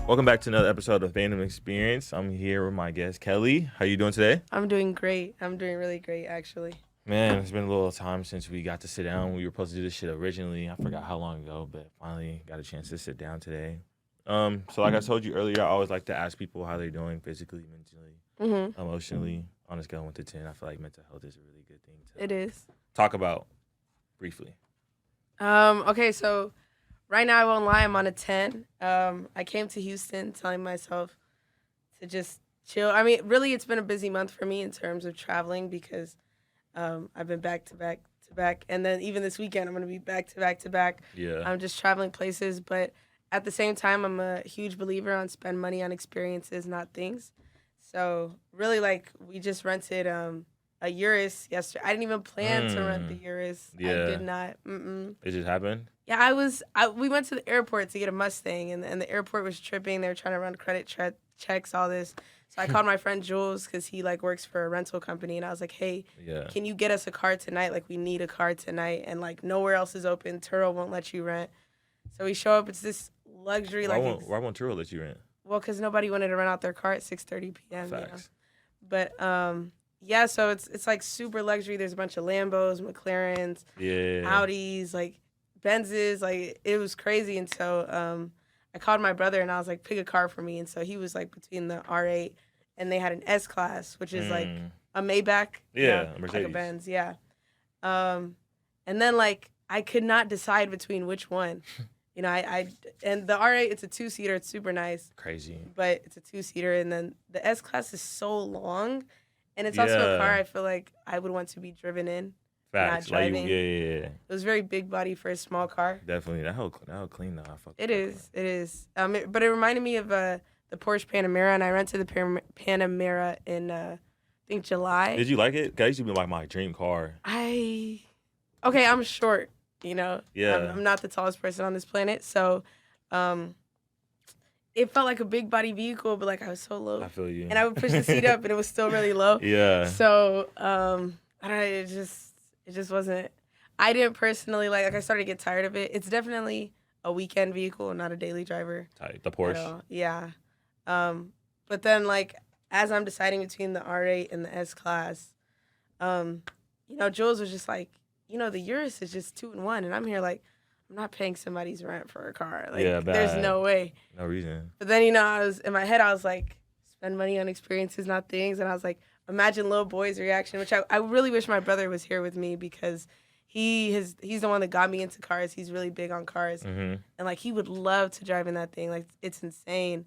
Welcome back to another episode of Fandom Experience. I'm here with my guest, Kelly. How you doing today? I'm doing great. I'm doing really great, actually. Man, it's been a little time since we got to sit down. We were supposed to do this shit originally. I forgot how long ago, but finally got a chance to sit down today. So like I told you earlier, I always like to ask people how they're doing physically, mentally, emotionally. On a scale of 1 to 10, I feel like mental health is a really good thing to It is. talk about briefly. Okay, so right now I won't lie, I'm on a 10. I came to Houston telling myself to just chill. I mean, really, it's been a busy month for me in terms of traveling because I've been back to back to back, and then even this weekend I'm gonna be back to back to back. Yeah. I'm just traveling places, but at the same time, I'm a huge believer on spend money on experiences, not things. So really, like we just rented a Urus yesterday. I didn't even plan to rent the Urus. I Yeah. did not. Mm-mm. It just happened? Yeah, we went to the airport to get a Mustang, and the airport was tripping. They were trying to run credit checks, all this. So I called my friend Jules because he like works for a rental company, and I was like, "Hey, Yeah. can you get us a car tonight? Like we need a car tonight, and like nowhere else is open. Turo won't let you rent." So we show up. It's this luxury Why won't Turo let you rent? well, because nobody wanted to rent out their car at 6:30 p.m. You know? Facts. But yeah, so it's like super luxury. There's a bunch of Lambos, McLarens, Yeah. Audis, like Benzes, like it was crazy. And so I called my brother and I was like, pick a car for me. And so he was like between the R8 and they had an S class, which is like a Maybach. Yeah, you know, a like a Mercedes. Benz, yeah. And then like I could not decide between which one. You know, and the R8, it's a 2-seater. It's super nice, Crazy. but it's a 2-seater. And then the S class is so long, and it's also a car I feel like I would want to be driven in. Facts. Not driving. Yeah. It was very big body for a small car. Definitely. That whole clean though. I fuck It with that is. But it reminded me of the Porsche Panamera, and I rented the Panamera in I think July. car. Did you like it? 'Cause that used to be like my dream car. Okay, I'm short. You know, Yeah. I'm not the tallest person on this planet, so it felt like a big body vehicle, but like I was so low, I feel you. and I would push the seat up, and it was still really low. Yeah. So I don't know. It just wasn't. I didn't personally like. I started to get tired of it. It's definitely a weekend vehicle, not a daily driver. Tight. The at Porsche. all. Yeah. But then like as I'm deciding between the R8 and the S class, you know, Jules was just like, you know, the Urus is just 2-in-1, and I'm here like, I'm not paying somebody's rent for a car. Like, Yeah, there's bad. no way. No reason. But then, you know, I was in my head, I was like, spend money on experiences, not things. And I was like, imagine little boy's reaction, which I really wish my brother was here with me because he's the one that got me into cars. He's really big on cars, and like he would love to drive in that thing. Like it's insane.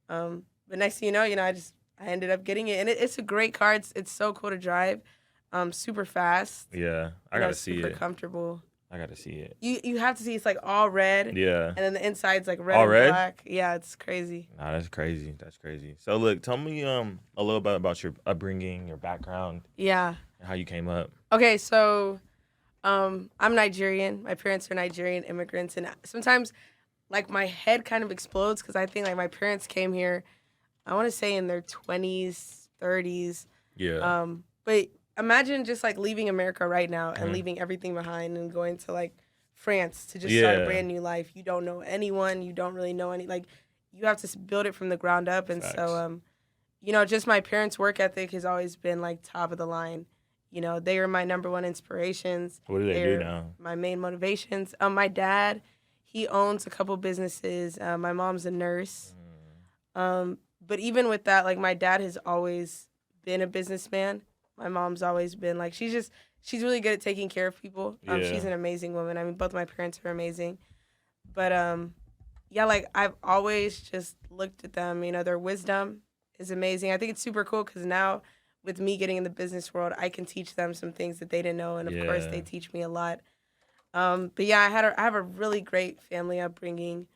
But next thing you know, I ended up getting it, and it's a great car. It's so cool to drive. Super fast. Yeah. I gotta see super it. comfortable. I gotta see it. You have to see it's like all red. Yeah. And then the inside's like red All and red? black. Yeah, it's crazy. Nah, that's crazy. That's crazy. So look, tell me a little bit about your upbringing, your background, Yeah. and how you came up. Okay, so I'm Nigerian. My parents are Nigerian immigrants, and sometimes like my head kind of explodes because I think like my parents came here, I want to say in their 20s, 30s. Yeah. But imagine just like leaving America right now and leaving everything behind and going to like France to just start a brand new life. You don't know anyone. You don't really know like you have to build it from the ground up. And Facts. so, you know, just my parents' work ethic has always been like top of the line. You know, they are my number one inspirations. What do they do now? My main motivations. My dad, he owns a couple businesses. My mom's a nurse. But even with that, like my dad has always been a businessman. My mom's always been like, she's really good at taking care of people. Yeah. She's an amazing woman. I mean, both my parents are amazing. But yeah, like I've always just looked at them, you know, their wisdom is amazing. I think it's super cool because now with me getting in the business world, I can teach them some things that they didn't know. And of course Yeah. they teach me a lot. But yeah, I have a really great family upbringing.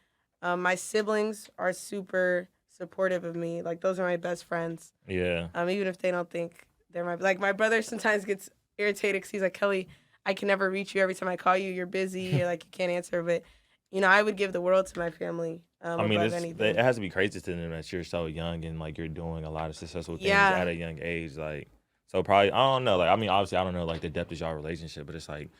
My siblings are super supportive of me. Like those are my best friends. Yeah. Even if they don't think they're my brother sometimes gets irritated because he's like, Kelly, I can never reach you. Every time I call you, you're busy. You're like, you can't answer. But, you know, I would give the world to my family I mean, above anything. it has to be crazy to them that you're so young and like you're doing a lot of successful things Yeah. at a young age. Like, so probably I don't know. Like, I mean, obviously I don't know like the depth of y'all relationship, but it's like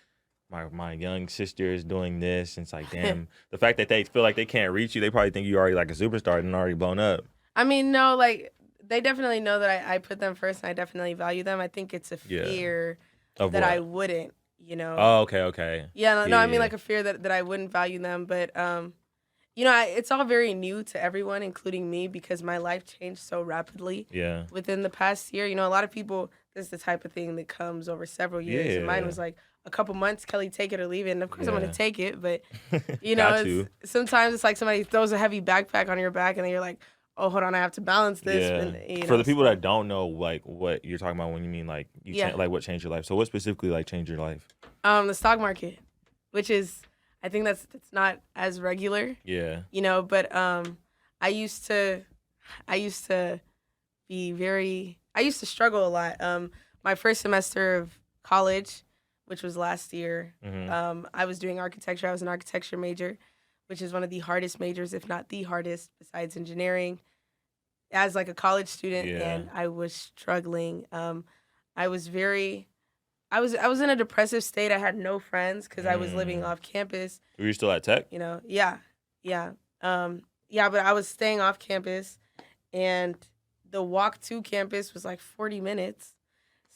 my young sister is doing this. And it's like, damn, the fact that they feel like they can't reach you, they probably think you already like a superstar and already blown up. I mean, no, like they definitely know that I put them first and I definitely value them. I think it's a Yeah. fear Of that what? I wouldn't, you know. Oh, okay. Yeah, no, Yeah, I mean yeah. like a fear that I wouldn't value them, but you know, it's all very new to everyone, including me, because my life changed so rapidly Yeah. within the past year. You know, a lot of people, this is the type of thing that comes over several years, and mine Yeah. was like a couple months. Kelly, take it or leave it, and of course I'm Yeah. gonna take it, but you know, Got it's to. sometimes it's like somebody throws a heavy backpack on your back, and then you're like, oh, hold on, I have to balance this. Yeah. And, you For know, the people so, that don't know, like what you're talking about when you mean like you Yeah. like what changed your life. So what specifically like changed your life? the stock market, which is, I think that's not as regular. Yeah. You know, but I used to I used to struggle a lot. My first semester of college, which was last year, Mm-hmm. I was doing architecture. I was an architecture major, which is one of the hardest majors, if not the hardest, besides engineering, as like a college student. Yeah. And I was struggling. I was very I was in a depressive state. I had no friends because I was living off campus. Were you still at Tech? You know, yeah, but I was staying off campus, and the walk to campus was like 40 minutes.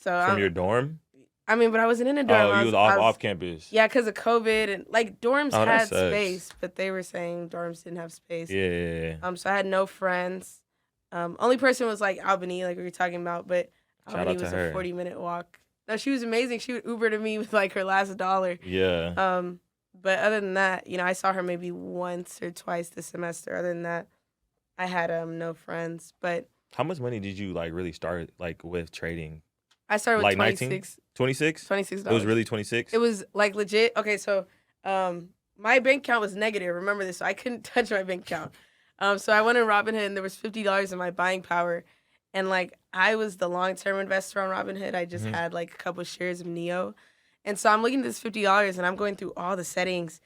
So From your dorm? I mean, but I wasn't in a dorm. Oh, you was off campus. Yeah, because of COVID and like dorms Oh, that had sucks. space, but they were saying dorms didn't have space. Yeah. So I had no friends. Only person was like Albany, like we were talking about, but Shout Albany out to was her. a 40-minute walk. No, she was amazing. She would Uber to me with like her last $1. Yeah. But other than that, you know, I saw her maybe once or twice this semester. Other than that, I had no friends. But How much money did you like really start like with trading? I started with Like 19? 26 $26? $26. It was really 26? It was like legit. Okay, so my bank account was negative. Remember this, so I couldn't touch my bank account. So I went in Robinhood and there was $50 in my buying power, and like I was the long-term investor on Robinhood. I just had like a couple shares of Neo, and so I'm looking at this $50 and I'm going through all the settings,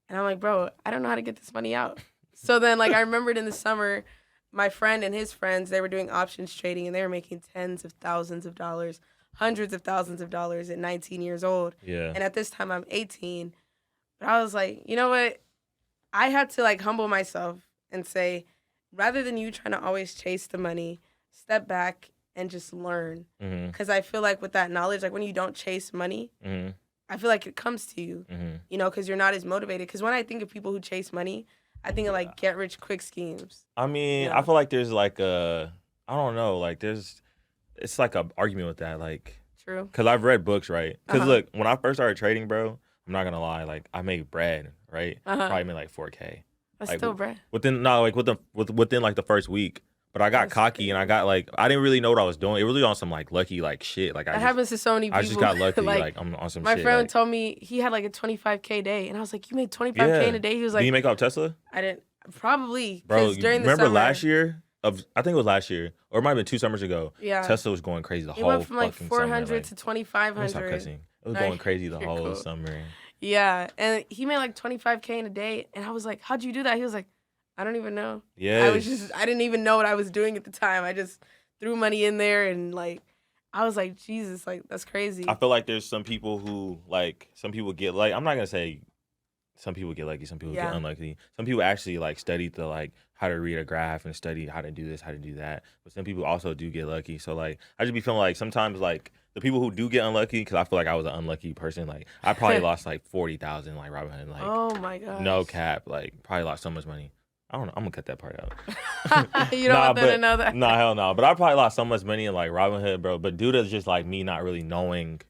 and I'm like, bro, I don't know how to get this money out. So then like I remembered in the summer, my friend and his friends, they were doing options trading and they were making tens of thousands of dollars, hundreds of thousands of dollars at 19 years old. Yeah. And at this time I'm 18. But I was like, you know what? I had to like humble myself and say, rather than you trying to always chase the money, step back and just learn. Mm-hmm. Because I feel like with that knowledge, like when you don't chase money, Mm-hmm. I feel like it comes to you, Mm-hmm. you know, because you're not as motivated. Because when I think of people who chase money, I think of like get rich quick schemes. I mean, Yeah. I feel like there's like I don't know, like it's like a argument with that, like, True. cause I've read books, right? Cause Uh-huh. look, when I first started trading, bro, I'm not gonna lie, like I made bread, right? Uh-huh. Probably made like 4K That's like, still bread. within like the first week. But I got That's cocky and I got like I didn't really know what I was doing. It was really on some like lucky like shit. Like That happens to so many people. I just got lucky. like I'm on some my shit. friend like, told me he had like a 25K day, and I was like, "You made 25K yeah. in a day?" He was Did like, you make off Tesla? "I didn't." Probably, Bro, because during the remember summer, last year? I think it was last year, or it might have been 2 summers ago. Yeah, Tesla was going crazy the it whole went from like fucking 400 summer. to Like, 2,500. stop cussing. It was No, going crazy the you're whole cool. summer. Yeah, and he made like 25K in a day, and I was like, "How'd you do that?" He was like, "I don't even know. Yeah, I didn't even know what I was doing at the time. I just threw money in there, and like, I was like, Jesus, like that's crazy." I feel like there's some people who like some people get like I'm not gonna say some people get lucky, some people Yeah. get unlucky. Some people actually like study the like how to read a graph and study how to do this, how to do that. But some people also do get lucky. So like I just be feeling like sometimes like the people who do get unlucky, because I feel like I was an unlucky person. Like I probably lost like 40,000 like Robinhood, like Oh my god. no cap, like probably lost so much money. I don't know. I'm gonna cut that part out. You don't want them to know that. Nah, hell no. But I probably lost so much money in like Robinhood, bro. But due to just like me not really knowing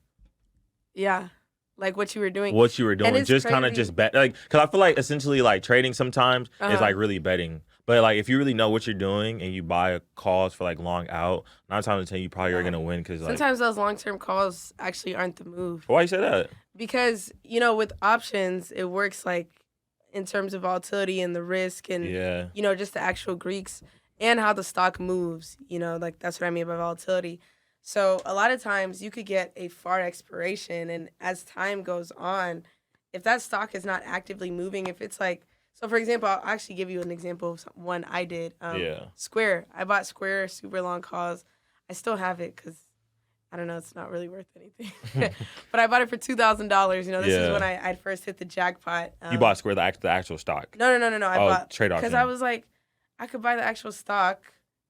Yeah, like what you were doing. what you were doing, it's just kind of crazy. just bet, like, cause I feel like essentially like trading sometimes is Uh-huh. like really betting. But like if you really know what you're doing and you buy calls for like long out, 9 times out of 10 you probably are Yeah. gonna win. Cause like Sometimes those long-term calls actually aren't the move. why you say that? Because, you know, with options, it works like in terms of volatility and the risk and, Yeah, you know, just the actual Greeks and how the stock moves, you know, like that's what I mean by volatility. So a lot of times you could get a far expiration, and as time goes on, if that stock is not actively moving, if it's like, so for example, I'll actually give you an example of one I did. yeah. Square. I bought Square super long calls. I still have it because I don't know, it's not really worth anything. But I bought it for $2,000. You know, this is when I first hit the jackpot. You bought Square, the actual stock. No. I bought trade option. because I was like, I could buy the actual stock,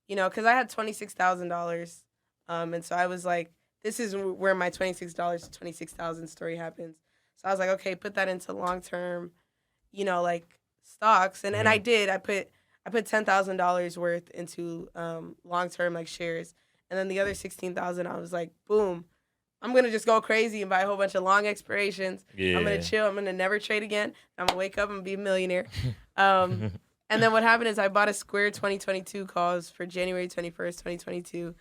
you know, because I had $26,000. And so I was like, this is where my $26 to $26,000 story happens. So I was like, okay, put that into long term, you know, like stocks, and I did. I put $10,000 worth into long term like shares. And then the other 16,000, I was like, boom, I'm gonna just go crazy and buy a whole bunch of long expirations. Yeah. I'm gonna chill. I'm gonna never trade again. I'm gonna wake up and be a millionaire. And then what happened is I bought a Square 2022 calls for January 21st, 2022,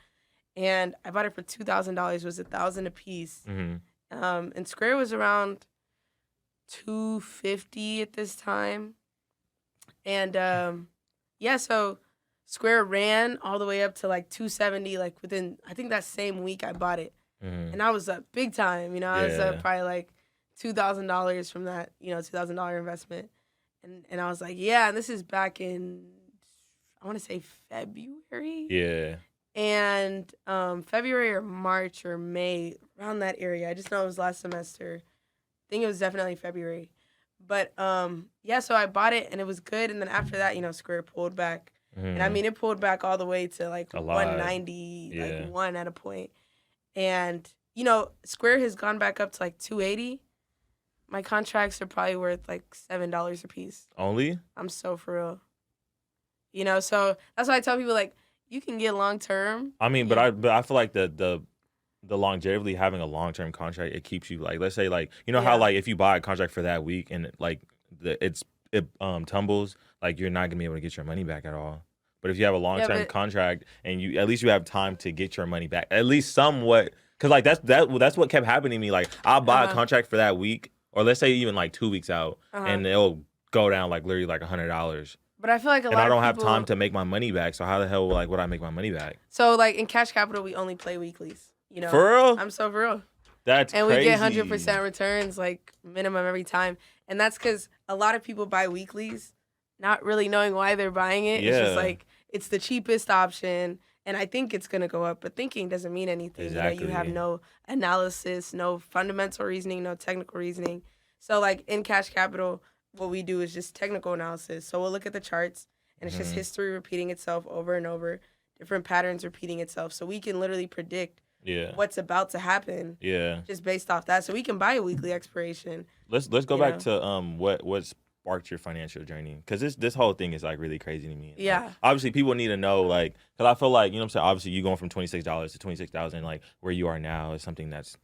and I bought it for $2,000. It was $1,000 a piece. And Square was around $250 at this time, and so Square ran all the way up to like $270, like within, I think that same week I bought it. And I was up big time, you know, I was up probably like $2,000 from that, you know, $2,000 investment. And I was like, yeah, and this is back in, I want to say February. Yeah. And February or March or May, around that area. I just know it was last semester. I think it was definitely February. But so I bought it and it was good. And then after that, you know, Square pulled back. And I mean, it pulled back all the way to like 190, like one at a point. And, you know, Square has gone back up to like 280. My contracts are probably worth like $7 a piece. Only? I'm so for real. You know, so that's why I tell people, like, you can get long term. I mean, but I feel like the longevity, having a long term contract, it keeps you, like, let's say, like, you know how, like, if you buy a contract for that week and it tumbles, like, you're not gonna be able to get your money back at all. But if you have a long term contract and you at least you have time to get your money back, at least somewhat, because like that's what kept happening to me. Like, I'll buy a contract for that week, or let's say even like 2 weeks out, and it'll go down like literally like $100. But I feel like I don't have time to make my money back. So how the hell would I make my money back? So like in Cash Capital, we only play weeklies. You know, for real? I'm so for real. That's and crazy. We get 100% returns, like minimum every time, and that's because a lot of people buy weeklies, not really knowing why they're buying it. Yeah. It's just like it's the cheapest option, and I think it's gonna go up. But thinking doesn't mean anything. Exactly. You know, you have no analysis, no fundamental reasoning, no technical reasoning. So like in Cash Capital, what we do is just technical analysis. So we'll look at the charts, and it's just history repeating itself over and over, different patterns repeating itself. So we can literally predict what's about to happen. Yeah. Just based off that. So we can buy a weekly expiration. Let's go back to what sparked your financial journey, because this whole thing is like really crazy to me. Yeah. Like, obviously people need to know, like, because I feel like, you know what I'm saying, obviously you going from $26 to 26,000, like where you are now is something that's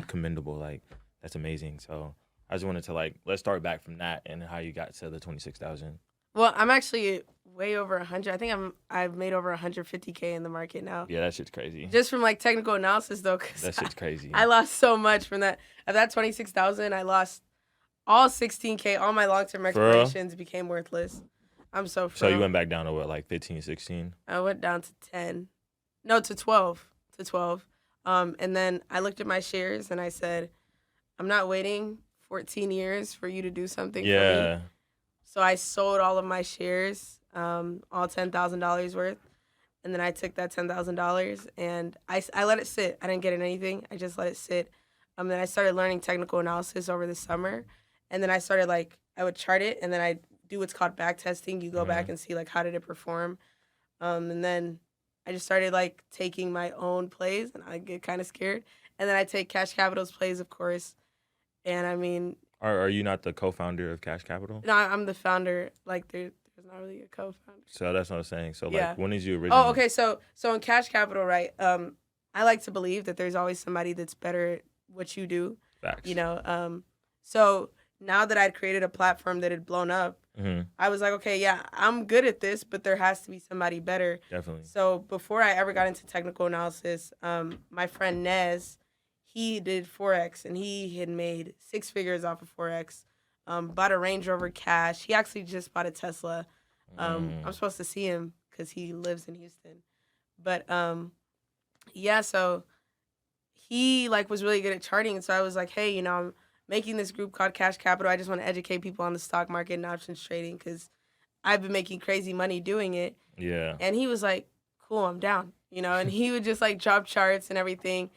commendable. Like, that's amazing. So I just wanted to, like, let's start back from that and how you got to the 26,000. Well, I'm actually way over 100. I think I've made over 150K in the market now. Yeah, that shit's crazy. Just from like technical analysis though, cause that shit's crazy. I lost so much from that. Of that 26,000, I lost all 16K. All my long-term expirations became worthless. I'm so. So you went back down to what, like 15, 16? I went down to 10. No, to 12. To 12. And then I looked at my shares and I said, I'm not waiting 14 years for you to do something for me. So I sold all of my shares, all $10,000 worth, and then I took that $10,000 and I let it sit. I didn't get in anything. I just let it sit. Then I started learning technical analysis over the summer, and then I started, like, I would chart it, and then I do what's called back testing. You go back and see, like, how did it perform, and then I just started, like, taking my own plays, and I get kind of scared, and then I take Cash Capital's plays, of course, and I mean. Are you not the co-founder of Cash Capital? No, I'm the founder. Like, there's not really a co-founder. So that's what I'm saying. So, like, when did you originally... Oh, okay. So in Cash Capital, right, I like to believe that there's always somebody that's better at what you do. Facts. You know? So now that I'd created a platform that had blown up, I was like, okay, yeah, I'm good at this, but there has to be somebody better. Definitely. So before I ever got into technical analysis, my friend Nez, he did Forex, and he had made 6 figures off of Forex, bought a Range Rover cash. He actually just bought a Tesla. I'm supposed to see him because he lives in Houston. But, so he, like, was really good at charting. And so I was like, hey, you know, I'm making this group called Cash Capital. I just want to educate people on the stock market and options trading because I've been making crazy money doing it. Yeah. And he was like, cool, I'm down. You know, and he would just, like, drop charts and everything.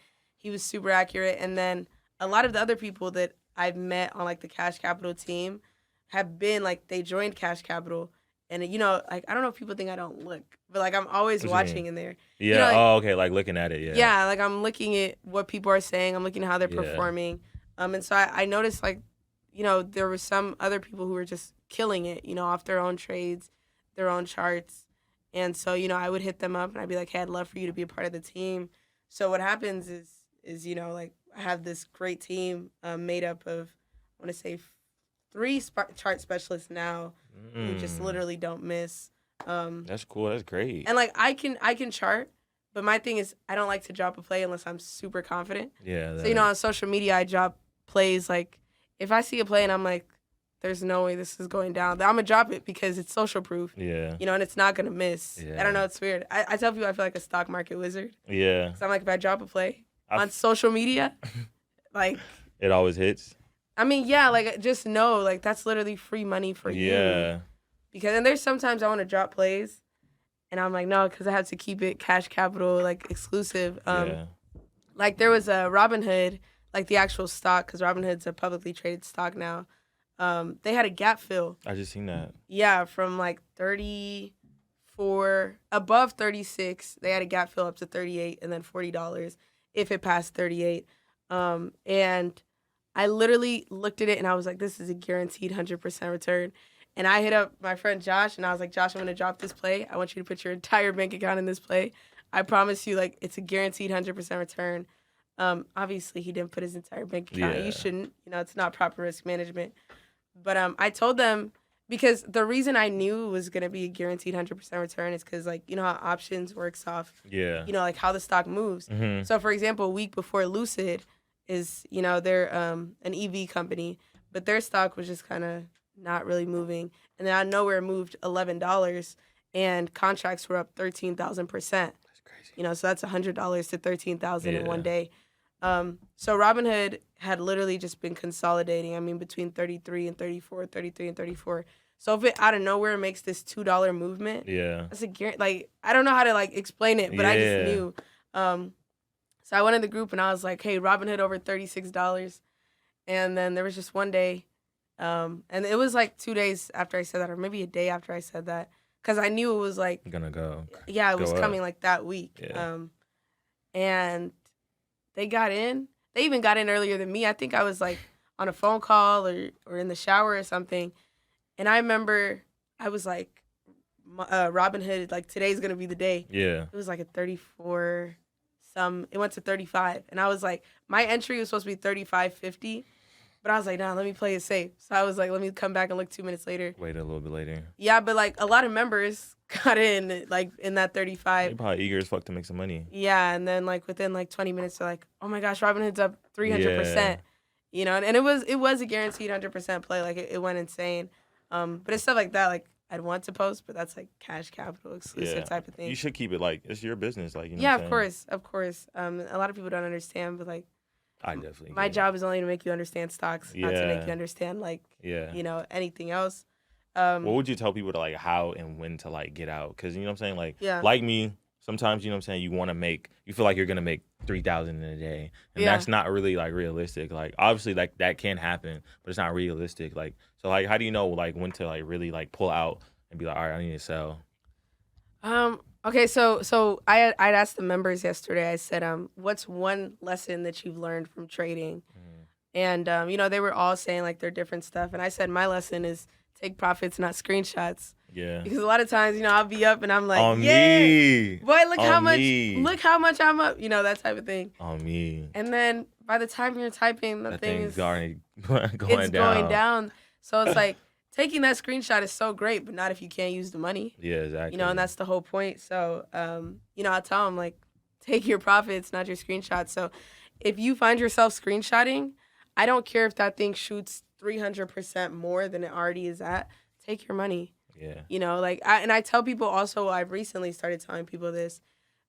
he was super accurate. And then a lot of the other people that I've met on like the Cash Capital team have been like they joined Cash Capital, and like I don't know if people think I don't look, but like I'm always What you watching mean? in there. Yeah. Like, Oh, okay. Like looking at it. Yeah. yeah, like I'm looking at what people are saying. I'm looking at how they're Yeah. performing. And so I noticed like, there were some other people who were just killing it, off their own trades, their own charts. And so, I would hit them up and I'd be like, hey, I'd love for you to be a part of the team. So what happens is like I have this great team made up of, I want to say 3 chart specialists now who just literally don't miss. That's cool. That's great. And like I can chart, but my thing is I don't like to drop a play unless I'm super confident. Yeah. So on social media I drop plays like if I see a play and I'm like, there's no way this is going down, I'm gonna drop it because it's social proof. Yeah. And it's not gonna miss. Yeah. I don't know, it's weird. I tell people I feel like a stock market wizard. Yeah. So I'm like, if I drop a play on social media, like it always hits. I mean, yeah, like just know like that's literally free money for you. Yeah. Because and there's sometimes I want to drop plays, and I'm like, no, because I have to keep it Cash Capital like exclusive. Yeah. Like there was a Robinhood, like the actual stock, because Robinhood's a publicly traded stock now. They had a gap fill. I just seen that. Yeah, from like 34 above 36, they had a gap fill up to 38, and then $40 if it passed 38. And I literally looked at it and I was like, this is a guaranteed 100% return. And I hit up my friend Josh and I was like, Josh, I'm going to drop this play. I want you to put your entire bank account in this play. I promise you, like, it's a guaranteed 100% return. Obviously, he didn't put his entire bank account. Yeah. You shouldn't. It's not proper risk management. But I told them, because the reason I knew it was going to be a guaranteed 100% return is because, like, how options works off, Yeah. like how the stock moves. Mm-hmm. So, for example, a week before Lucid is, they're an EV company, but their stock was just kind of not really moving. And then out of nowhere it moved $11 and contracts were up 13,000%. That's crazy. So that's $100 to 13,000 in Yeah. one day. So Robinhood had literally just been consolidating. I mean, between 33 and 34, 33 and 34. So if it out of nowhere makes this $2 movement, Yeah. that's a guarantee. Like, I don't know how to like explain it, but I Yeah. just knew. So I went in the group and I was like, hey, Robinhood over $36. And then there was just one day, and it was like 2 days after I said that, or maybe a day after I said that, because I knew it was like, Gonna go. yeah, it was Go up. coming like that week. Yeah. And they got in. They even got in earlier than me. I think I was like on a phone call or in the shower or something. And I remember I was like, Robinhood, like today's gonna be the day. Yeah. It was like a 34 some. It went to 35, and I was like, my entry was supposed to be 35.50, but I was like, nah, let me play it safe. So I was like, let me come back and look 2 minutes later. Wait a little bit later. Yeah, but like a lot of members got in like in that 35. You're probably eager as fuck to make some money. Yeah, and then like within like 20 minutes, they're like, oh my gosh, Robinhood's up 300%. Yeah. And it was a guaranteed 100% play. Like it went insane. But it's stuff like that. Like I'd want to post, but that's like Cash Capital exclusive type of thing. You should keep it like it's your business, like yeah, what I'm of saying? course. A lot of people don't understand, but like I definitely. my get it. job is only to make you understand stocks, not to make Yeah. you understand like Yeah. anything else. What would you tell people to like how and when to like get out? Because you know what I'm saying, like Yeah. like me, sometimes you know what I'm saying, you feel like you're gonna make 3,000 in a day, and Yeah. that's not really like realistic. Like obviously like that can happen, but it's not realistic. Like so like how do you know like when to like really like pull out and be like, all right, I need to sell. Okay, so I'd asked the members yesterday. I said, what's one lesson that you've learned from trading? And they were all saying like their different stuff, and I said my lesson is take profits, not screenshots. Yeah. Because a lot of times, I'll be up and I'm like, On yeah, me. boy, look how On me. I'm up, that type of thing. On me. And then by the time you're typing, the That thing thing's is going it's down. going down. So it's like taking that screenshot is so great, but not if you can't use the money. Yeah, exactly. And that's the whole point. So, I tell them like, take your profits, not your screenshots. So if you find yourself screenshotting, I don't care if that thing shoots 300% more than it already is at. Take your money. Yeah. I tell people also, I've recently started telling people this,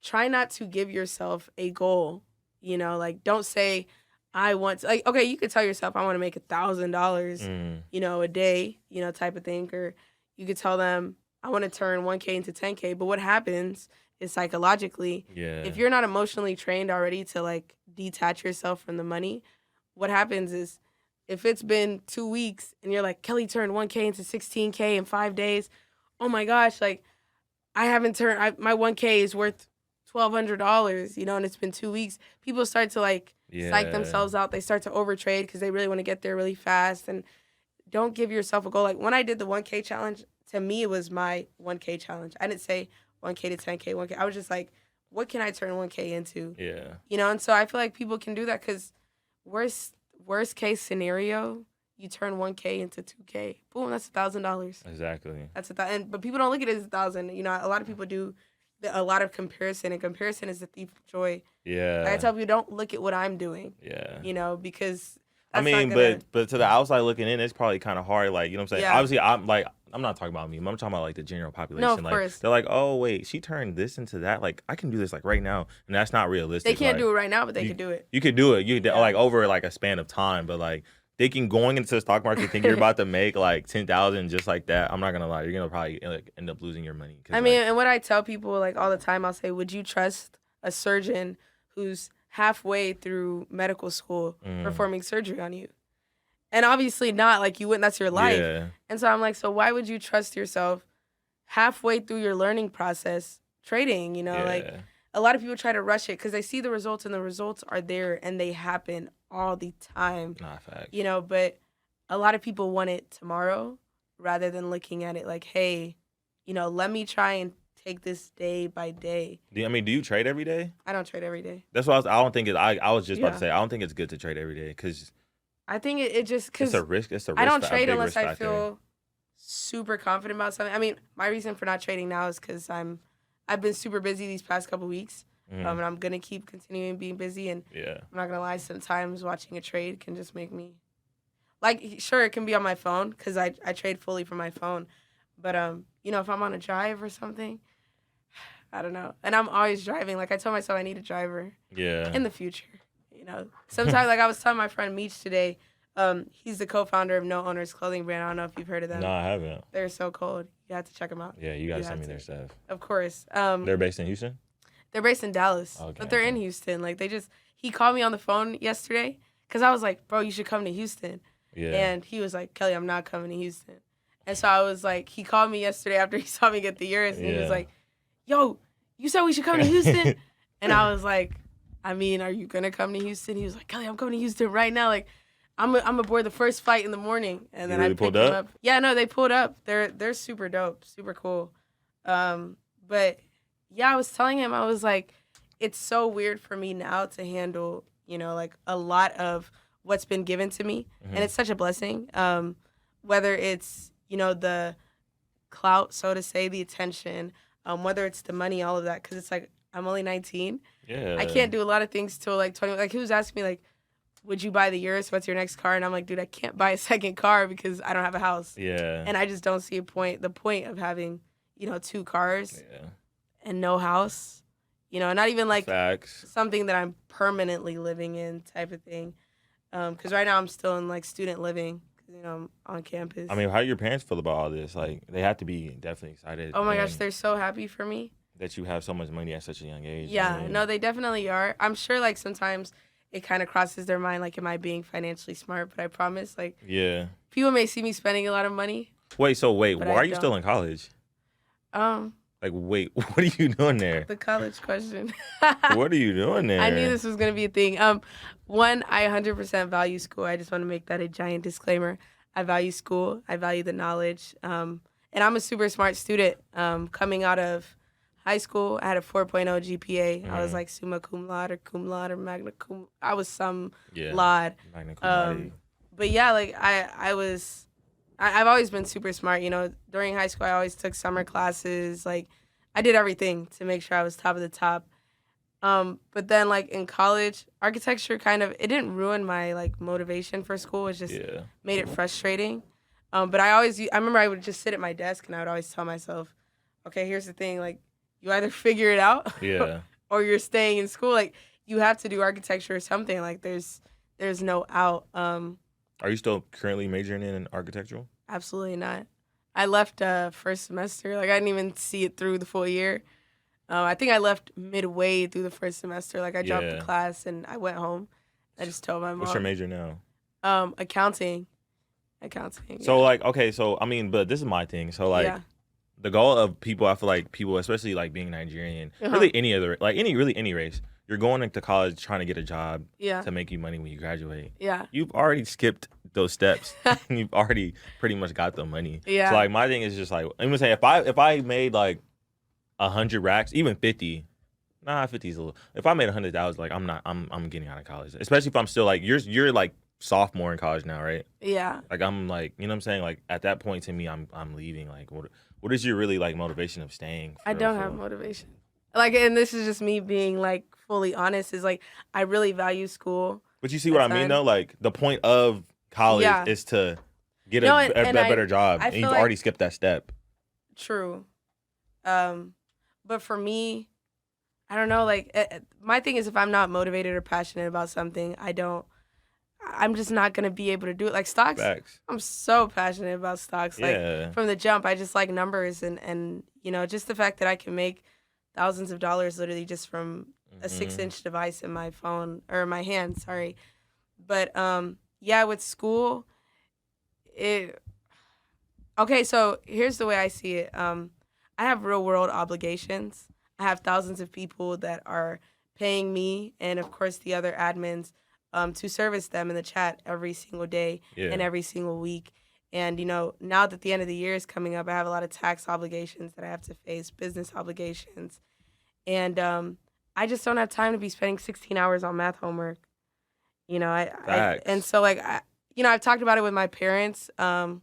try not to give yourself a goal, don't say, I want to, like, okay, you could tell yourself, I want to make $1,000, a day, type of thing. Or you could tell them, I want to turn 1K into 10K. But what happens is psychologically, Yeah. if you're not emotionally trained already to like detach yourself from the money, what happens is if it's been 2 weeks and you're like, Kelly turned 1K into 16K in 5 days, oh my gosh, like I haven't turned, my 1K is worth $1,200, you know, and it's been 2 weeks. People start to like psych themselves out. They start to overtrade because they really want to get there really fast. And don't give yourself a goal. Like when I did the 1K challenge, to me, it was my 1K challenge. I didn't say 1K to 10K, 1K. I was just like, what can I turn 1K into? Yeah. You know, and so I feel like people can do that because worst case scenario, you turn 1K into 2K. Boom, that's $1,000. Exactly. That's but people don't look at it as 1,000. You know, a lot of people do a lot of comparison, and comparison is the thief of joy. Yeah. Like I tell people, don't look at what I'm doing. Yeah. You know, because I mean, not gonna... but to the outside looking in, it's probably kind of hard. Like, you know what I'm saying? Yeah. Obviously, I'm not talking about me. I'm talking about like the general population. No, of like, course. They're like, oh wait, she turned this into that. Like, I can do this like right now, and that's not realistic. They can't like, do it right now, but they can do it. You could do it. Like over like a span of time, but like thinking going into the stock market, thinking you're about to make like 10,000 just like that. I'm not gonna lie, you're gonna probably like end up losing your money. I mean, and what I tell people like all the time, I'll say, would you trust a surgeon who's halfway through medical school performing surgery on you? And obviously not, like you wouldn't, that's your life. Yeah. And so I'm like, so why would you trust yourself halfway through your learning process trading? You know, like a lot of people try to rush it because they see the results and the results are there and they happen all the time. Nah, facts. You know, but a lot of people want it tomorrow rather than looking at it like, hey, you know, let me try and take this day by day. Do you trade every day? I don't trade every day. That's what I don't think it. I was just about to say, I don't think it's good to trade every day because I think it just because it's a risk. It's a risk. I don't trade unless I factor. feel super confident about something. I mean, my reason for not trading now is because I've been super busy these past couple weeks, and I'm gonna keep continuing being busy. And I'm not gonna lie, sometimes watching a trade can just make me like, sure, it can be on my phone because I trade fully from my phone, but you know, if I'm on a drive or something, I don't know. And I'm always driving. Like I told myself I need a driver. Yeah. In the future. You know, sometimes like I was telling my friend Meech today, he's the co-founder of No Owners clothing brand. I don't know if you've heard of them. No, I haven't. They're so cold. You have to check them out. Yeah, you gotta send me their stuff. Of course. They're based in Houston? They're based in Dallas, but they're in Houston. Like he called me on the phone yesterday because I was like, bro, you should come to Houston. Yeah. And he was like, Kelly, I'm not coming to Houston. And so I was like, he called me yesterday after he saw me get the Euros, and he was like, yo, you said we should come to Houston? And I was like, I mean, are you gonna come to Houston? He was like, Kelly, I'm coming to Houston right now. Like, I'm aboard the first flight in the morning, and then I picked them up. Yeah, no, they pulled up. They're super dope, super cool. But yeah, I was telling him, I was like, it's so weird for me now to handle, you know, like a lot of what's been given to me, and it's such a blessing. Whether it's, you know, the clout, so to say, the attention, whether it's the money, all of that, because it's like I'm only 19. Yeah. I can't do a lot of things till like 20. Like he was asking me like, would you buy the Urus? What's your next car? And I'm like, dude, I can't buy a second car because I don't have a house. Yeah. And I just don't see the point of having, you know, 2 cars and no house. You know, not even like something that I'm permanently living in type of thing. Because right now I'm still in like student living. You know, I'm on campus. I mean, how do your parents feel about all this? Like, they have to be definitely excited. Oh my gosh, they're so happy for me. That you have so much money at such a young age. Yeah, I mean, no, they definitely are. I'm sure, like, sometimes it kind of crosses their mind, like, am I being financially smart? But I promise, like, people may see me spending a lot of money. Wait, why are you still in college? Like, wait, what are you doing there? The college question. What are you doing there? I knew this was going to be a thing. One, I 100% value school. I just want to make that a giant disclaimer. I value school. I value the knowledge. And I'm a super smart student. Coming out of high school, I had a 4.0 GPA. I was like summa cum laude or magna cum. I was some laude. Magna cum laude. But yeah, like I've always been super smart. You know, during high school, I always took summer classes. Like, I did everything to make sure I was top of the top. But then, like, in college, architecture it didn't ruin my, like, motivation for school. It just made it frustrating. But I remember I would just sit at my desk and I would always tell myself, okay, here's the thing. Like, you either figure it out or you're staying in school. Like, you have to do architecture or something. Like, there's no out. Are you still currently majoring in architectural? Absolutely not. I left first semester. Like, I didn't even see it through the full year. I think I left midway through the first semester. Like I dropped the Yeah. class and I went home. I just told my mom. What's your major now? Accounting. So Yeah. like, okay, so I mean, but this is my thing. So like, Yeah. the goal of people, I feel like people, especially like being Nigerian, really any other, like any race, you're going into college trying to get a job Yeah. to make you money when you graduate. Yeah. You've already skipped those steps. And you've already pretty much got the money. Yeah. So like, my thing is just like, I'm gonna say if I made like 100 racks, even 50. Nah, 50 is a little. If I made 100,000, like I'm getting out of college. Especially if I'm still like you're like sophomore in college now, right? Yeah. Like I'm like, you know what I'm saying? Like at that point to me, I'm leaving. Like what is your really like motivation of staying? I don't have motivation. Like, and this is just me being like fully honest. Is like I really value school. But you see what I mean though? Like the point of college is to get a better job, and you've already skipped that step. True. But for me, I don't know. Like my thing is, if I'm not motivated or passionate about something, I'm just not gonna be able to do it. Like stocks, Facts. I'm so passionate about stocks. Yeah. Like from the jump, I just like numbers and you know just the fact that I can make thousands of dollars literally just from a 6-inch device in my phone or my hand. Sorry, but yeah, with school, okay. So here's the way I see it. I have real world obligations. I have thousands of people that are paying me and of course the other admins to service them in the chat every single day and every single week. And, you know, now that the end of the year is coming up, I have a lot of tax obligations that I have to face, business obligations. And I just don't have time to be spending 16 hours on math homework. You know, and so, like, I've talked about it with my parents. And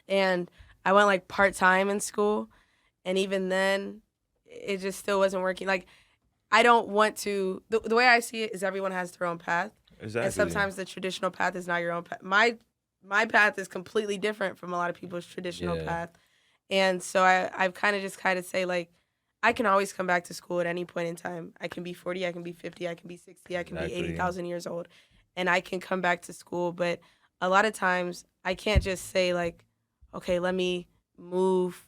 I went, like, part-time in school. And even then, it just still wasn't working. Like, I don't want to. The way I see it is everyone has their own path. Exactly. And sometimes the traditional path is not your own path. My path is completely different from a lot of people's traditional path. And so I've kind of say, like, I can always come back to school at any point in time. I can be 40, I can be 50, I can be 60, I can be 80,000 years old. And I can come back to school. But a lot of times I can't just say, like, okay, let me move.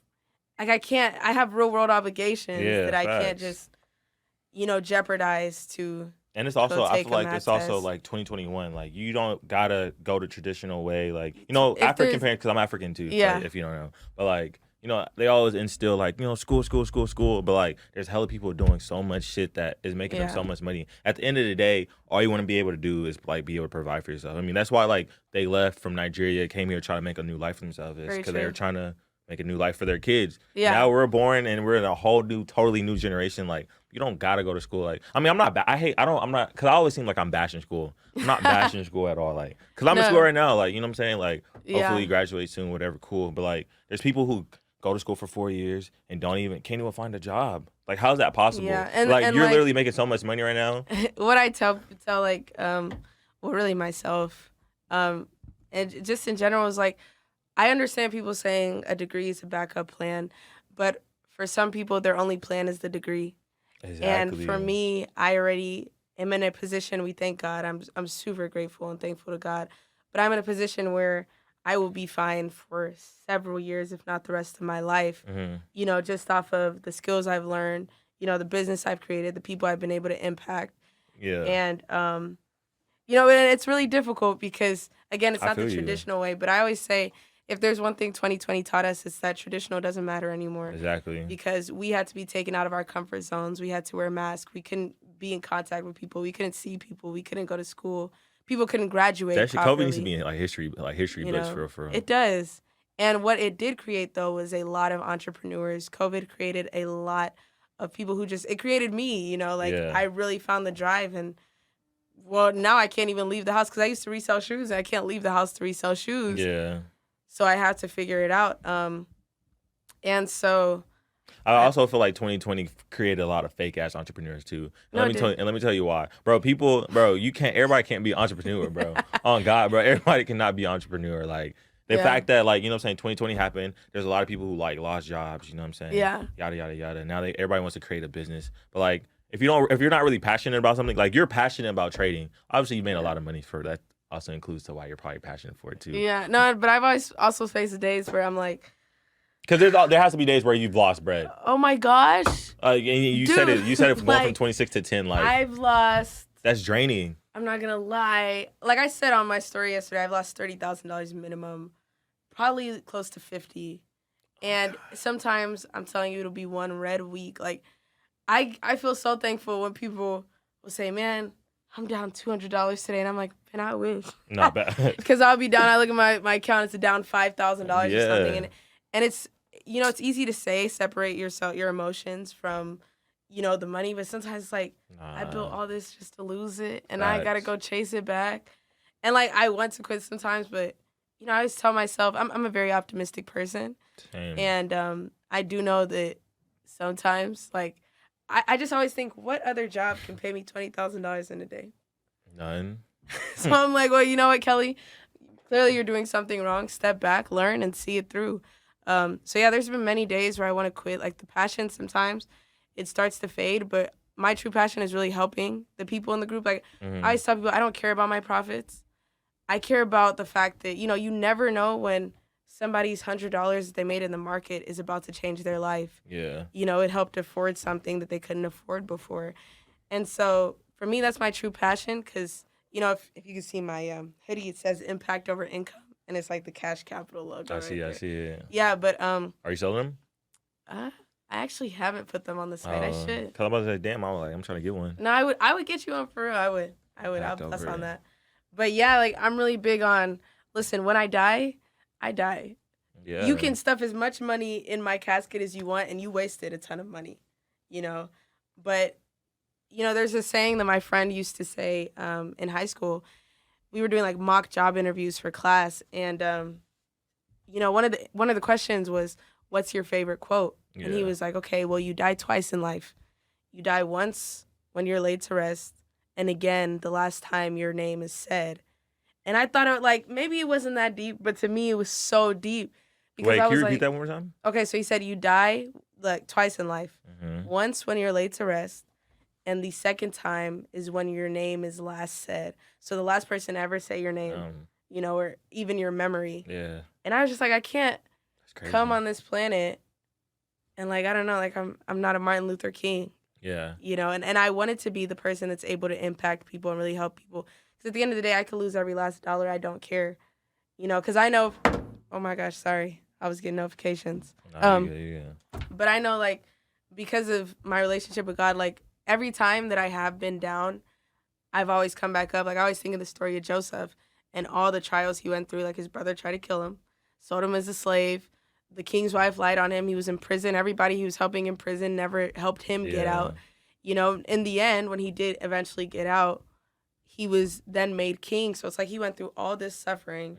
Like, I have real world obligations that I can't just, jeopardize to. And it's also, I feel like it's also like 2021. Like, you don't gotta go the traditional way. Like, African parents, because I'm African too. Yeah. Like, if you don't know. But like, they always instill like, school. But like, there's hella people doing so much shit that is making them so much money. At the end of the day, all you want to be able to do is like be able to provide for yourself. I mean, that's why like they left from Nigeria, came here to try to make a new life for themselves. Because they were trying to make a new life for their kids. Yeah. Now we're born and we're in a whole new, totally new generation. Like, you don't gotta go to school. Like, I mean, I'm not. Because I always seem like I'm bashing school. I'm not bashing school at all. Like, because I'm in school right now. Like, you know what I'm saying? Like, hopefully graduate soon, whatever. Cool. But like, there's people who go to school for 4 years and can't even find a job. Like, how's that possible? Yeah. And you're literally making so much money right now. What I tell like, really myself, and just in general is like, I understand people saying a degree is a backup plan, but for some people, their only plan is the degree. Exactly. And for me, I already am in a position, we thank God, I'm super grateful and thankful to God, but I'm in a position where I will be fine for several years, if not the rest of my life, just off of the skills I've learned, the business I've created, the people I've been able to impact. Yeah. And, and it's really difficult because, again, it's not the traditional way, but I always say, if there's one thing 2020 taught us, it's that traditional doesn't matter anymore. Exactly. Because we had to be taken out of our comfort zones. We had to wear masks. We couldn't be in contact with people. We couldn't see people. We couldn't go to school. People couldn't graduate properly. COVID needs to be in history books for real. It does. And what it did create, though, was a lot of entrepreneurs. COVID created a lot of people who it created me, I really found the drive. And, well, now I can't even leave the house because I used to resell shoes and I can't leave the house to resell shoes. Yeah. So I have to figure it out. And so I also feel like 2020 created a lot of fake ass entrepreneurs too. Let me tell you why. Everybody can't be an entrepreneur, bro. On God, bro. Everybody cannot be an entrepreneur. Like the fact that 2020 happened, there's a lot of people who like lost jobs, you know what I'm saying? Yeah. Yada yada yada. Now everybody wants to create a business. But like if you're not really passionate about something, like you're passionate about trading, obviously you made a lot of money for that. Also includes to why you're probably passionate for it too. Yeah, no, but I've always also faced days where I'm like, Because there has to be days where you've lost bread. Oh my gosh. And you Dude, said it. You said it going like, from 26 to 10. Like I've lost. that's draining. I'm not gonna lie. Like I said on my story yesterday, I've lost $30,000 minimum, probably close to 50. And sometimes I'm telling you, it'll be one red week. Like I feel so thankful when people will say, "Man, I'm down $200 today," and I'm like, "Man, I wish." Not bad. Because I'll be down. I look at my account; it's down $5,000 or something, and it's it's easy to say separate your emotions from the money, but sometimes it's like I built all this just to lose it, and I gotta go chase it back, and like I want to quit sometimes, but I always tell myself I'm a very optimistic person. Same. And I do know that sometimes, like, I just always think, what other job can pay me $20,000 in a day? None. So I'm like, well, you know what, Kelly? Clearly you're doing something wrong. Step back, learn, and see it through. So yeah, there's been many days where I want to quit. Like the passion sometimes, it starts to fade, but my true passion is really helping the people in the group. Like I always tell people, I don't care about my profits. I care about the fact that, you never know when somebody's $100 that they made in the market is about to change their life. Yeah. It helped afford something that they couldn't afford before. And so for me, that's my true passion because, if you can see my hoodie, it says impact over income. And it's like the Cash Capital logo. I see it. Yeah, but are you selling them? I actually haven't put them on the site. I should. Cause I'm about to say, damn, I'm trying to get one. No, I would get you one for real. I would. I'll plus on that. But yeah, like I'm really big on. Listen, when I die, I die. Yeah. You can stuff as much money in my casket as you want, and you wasted a ton of money, But, there's a saying that my friend used to say in high school. We were doing like mock job interviews for class, and one of the questions was, "What's your favorite quote?" Yeah. And he was like, "Okay, well, you die twice in life. You die once when you're laid to rest, and again the last time your name is said." And I thought maybe it wasn't that deep, but to me it was so deep. Wait, can you repeat that one more time? Okay, so he said you die like twice in life. Once when you're laid to rest, and the second time is when your name is last said. So the last person to ever say your name, or even your memory. Yeah. And I was just like, I can't come on this planet and I don't know, I'm not a Martin Luther King. Yeah. And I wanted to be the person that's able to impact people and really help people. Because at the end of the day, I could lose every last dollar. I don't care. Because I know, oh my gosh, sorry. I was getting notifications. Yeah. But I know, because of my relationship with God, every time that I have been down, I've always come back up. I always think of the story of Joseph and all the trials he went through. His brother tried to kill him, sold him as a slave. The king's wife lied on him. He was in prison. Everybody he was helping in prison never helped him get out. In the end, when he did eventually get out, he was then made king. So it's he went through all this suffering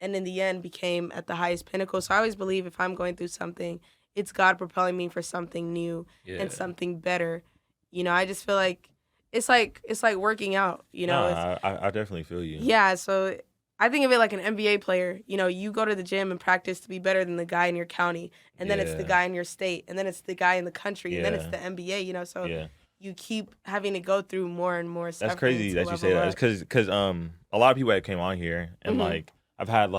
and in the end became at the highest pinnacle. So I always believe if I'm going through something, it's God propelling me for something new and something better. I just feel like it's like working out, I definitely feel you. Yeah, so I think of it like an NBA player. You go to the gym and practice to be better than the guy in your county, and then it's the guy in your state, and then it's the guy in the country, and then it's the NBA, so you keep having to go through more and more stuff. That's crazy that you say that. It's because a lot of people that came on here, and I've had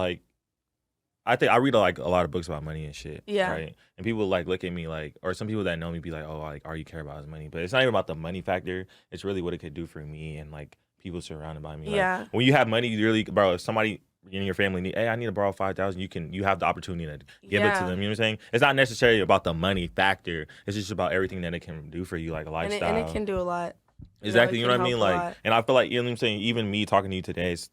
I think I read a lot of books about money and shit. Yeah. Right. And people look at me or some people that know me be like, oh, all you care about is money. But it's not even about the money factor. It's really what it could do for me and people surrounded by me. Yeah. When you have money, you really, bro, if somebody in your family I need to borrow $5,000, you have the opportunity to give it to them. You know what I'm saying? It's not necessarily about the money factor. It's just about everything that it can do for you, like a lifestyle. And it can do a lot. Exactly. You know what I mean? And I feel like, you know what I'm saying? Even me talking to you today, it's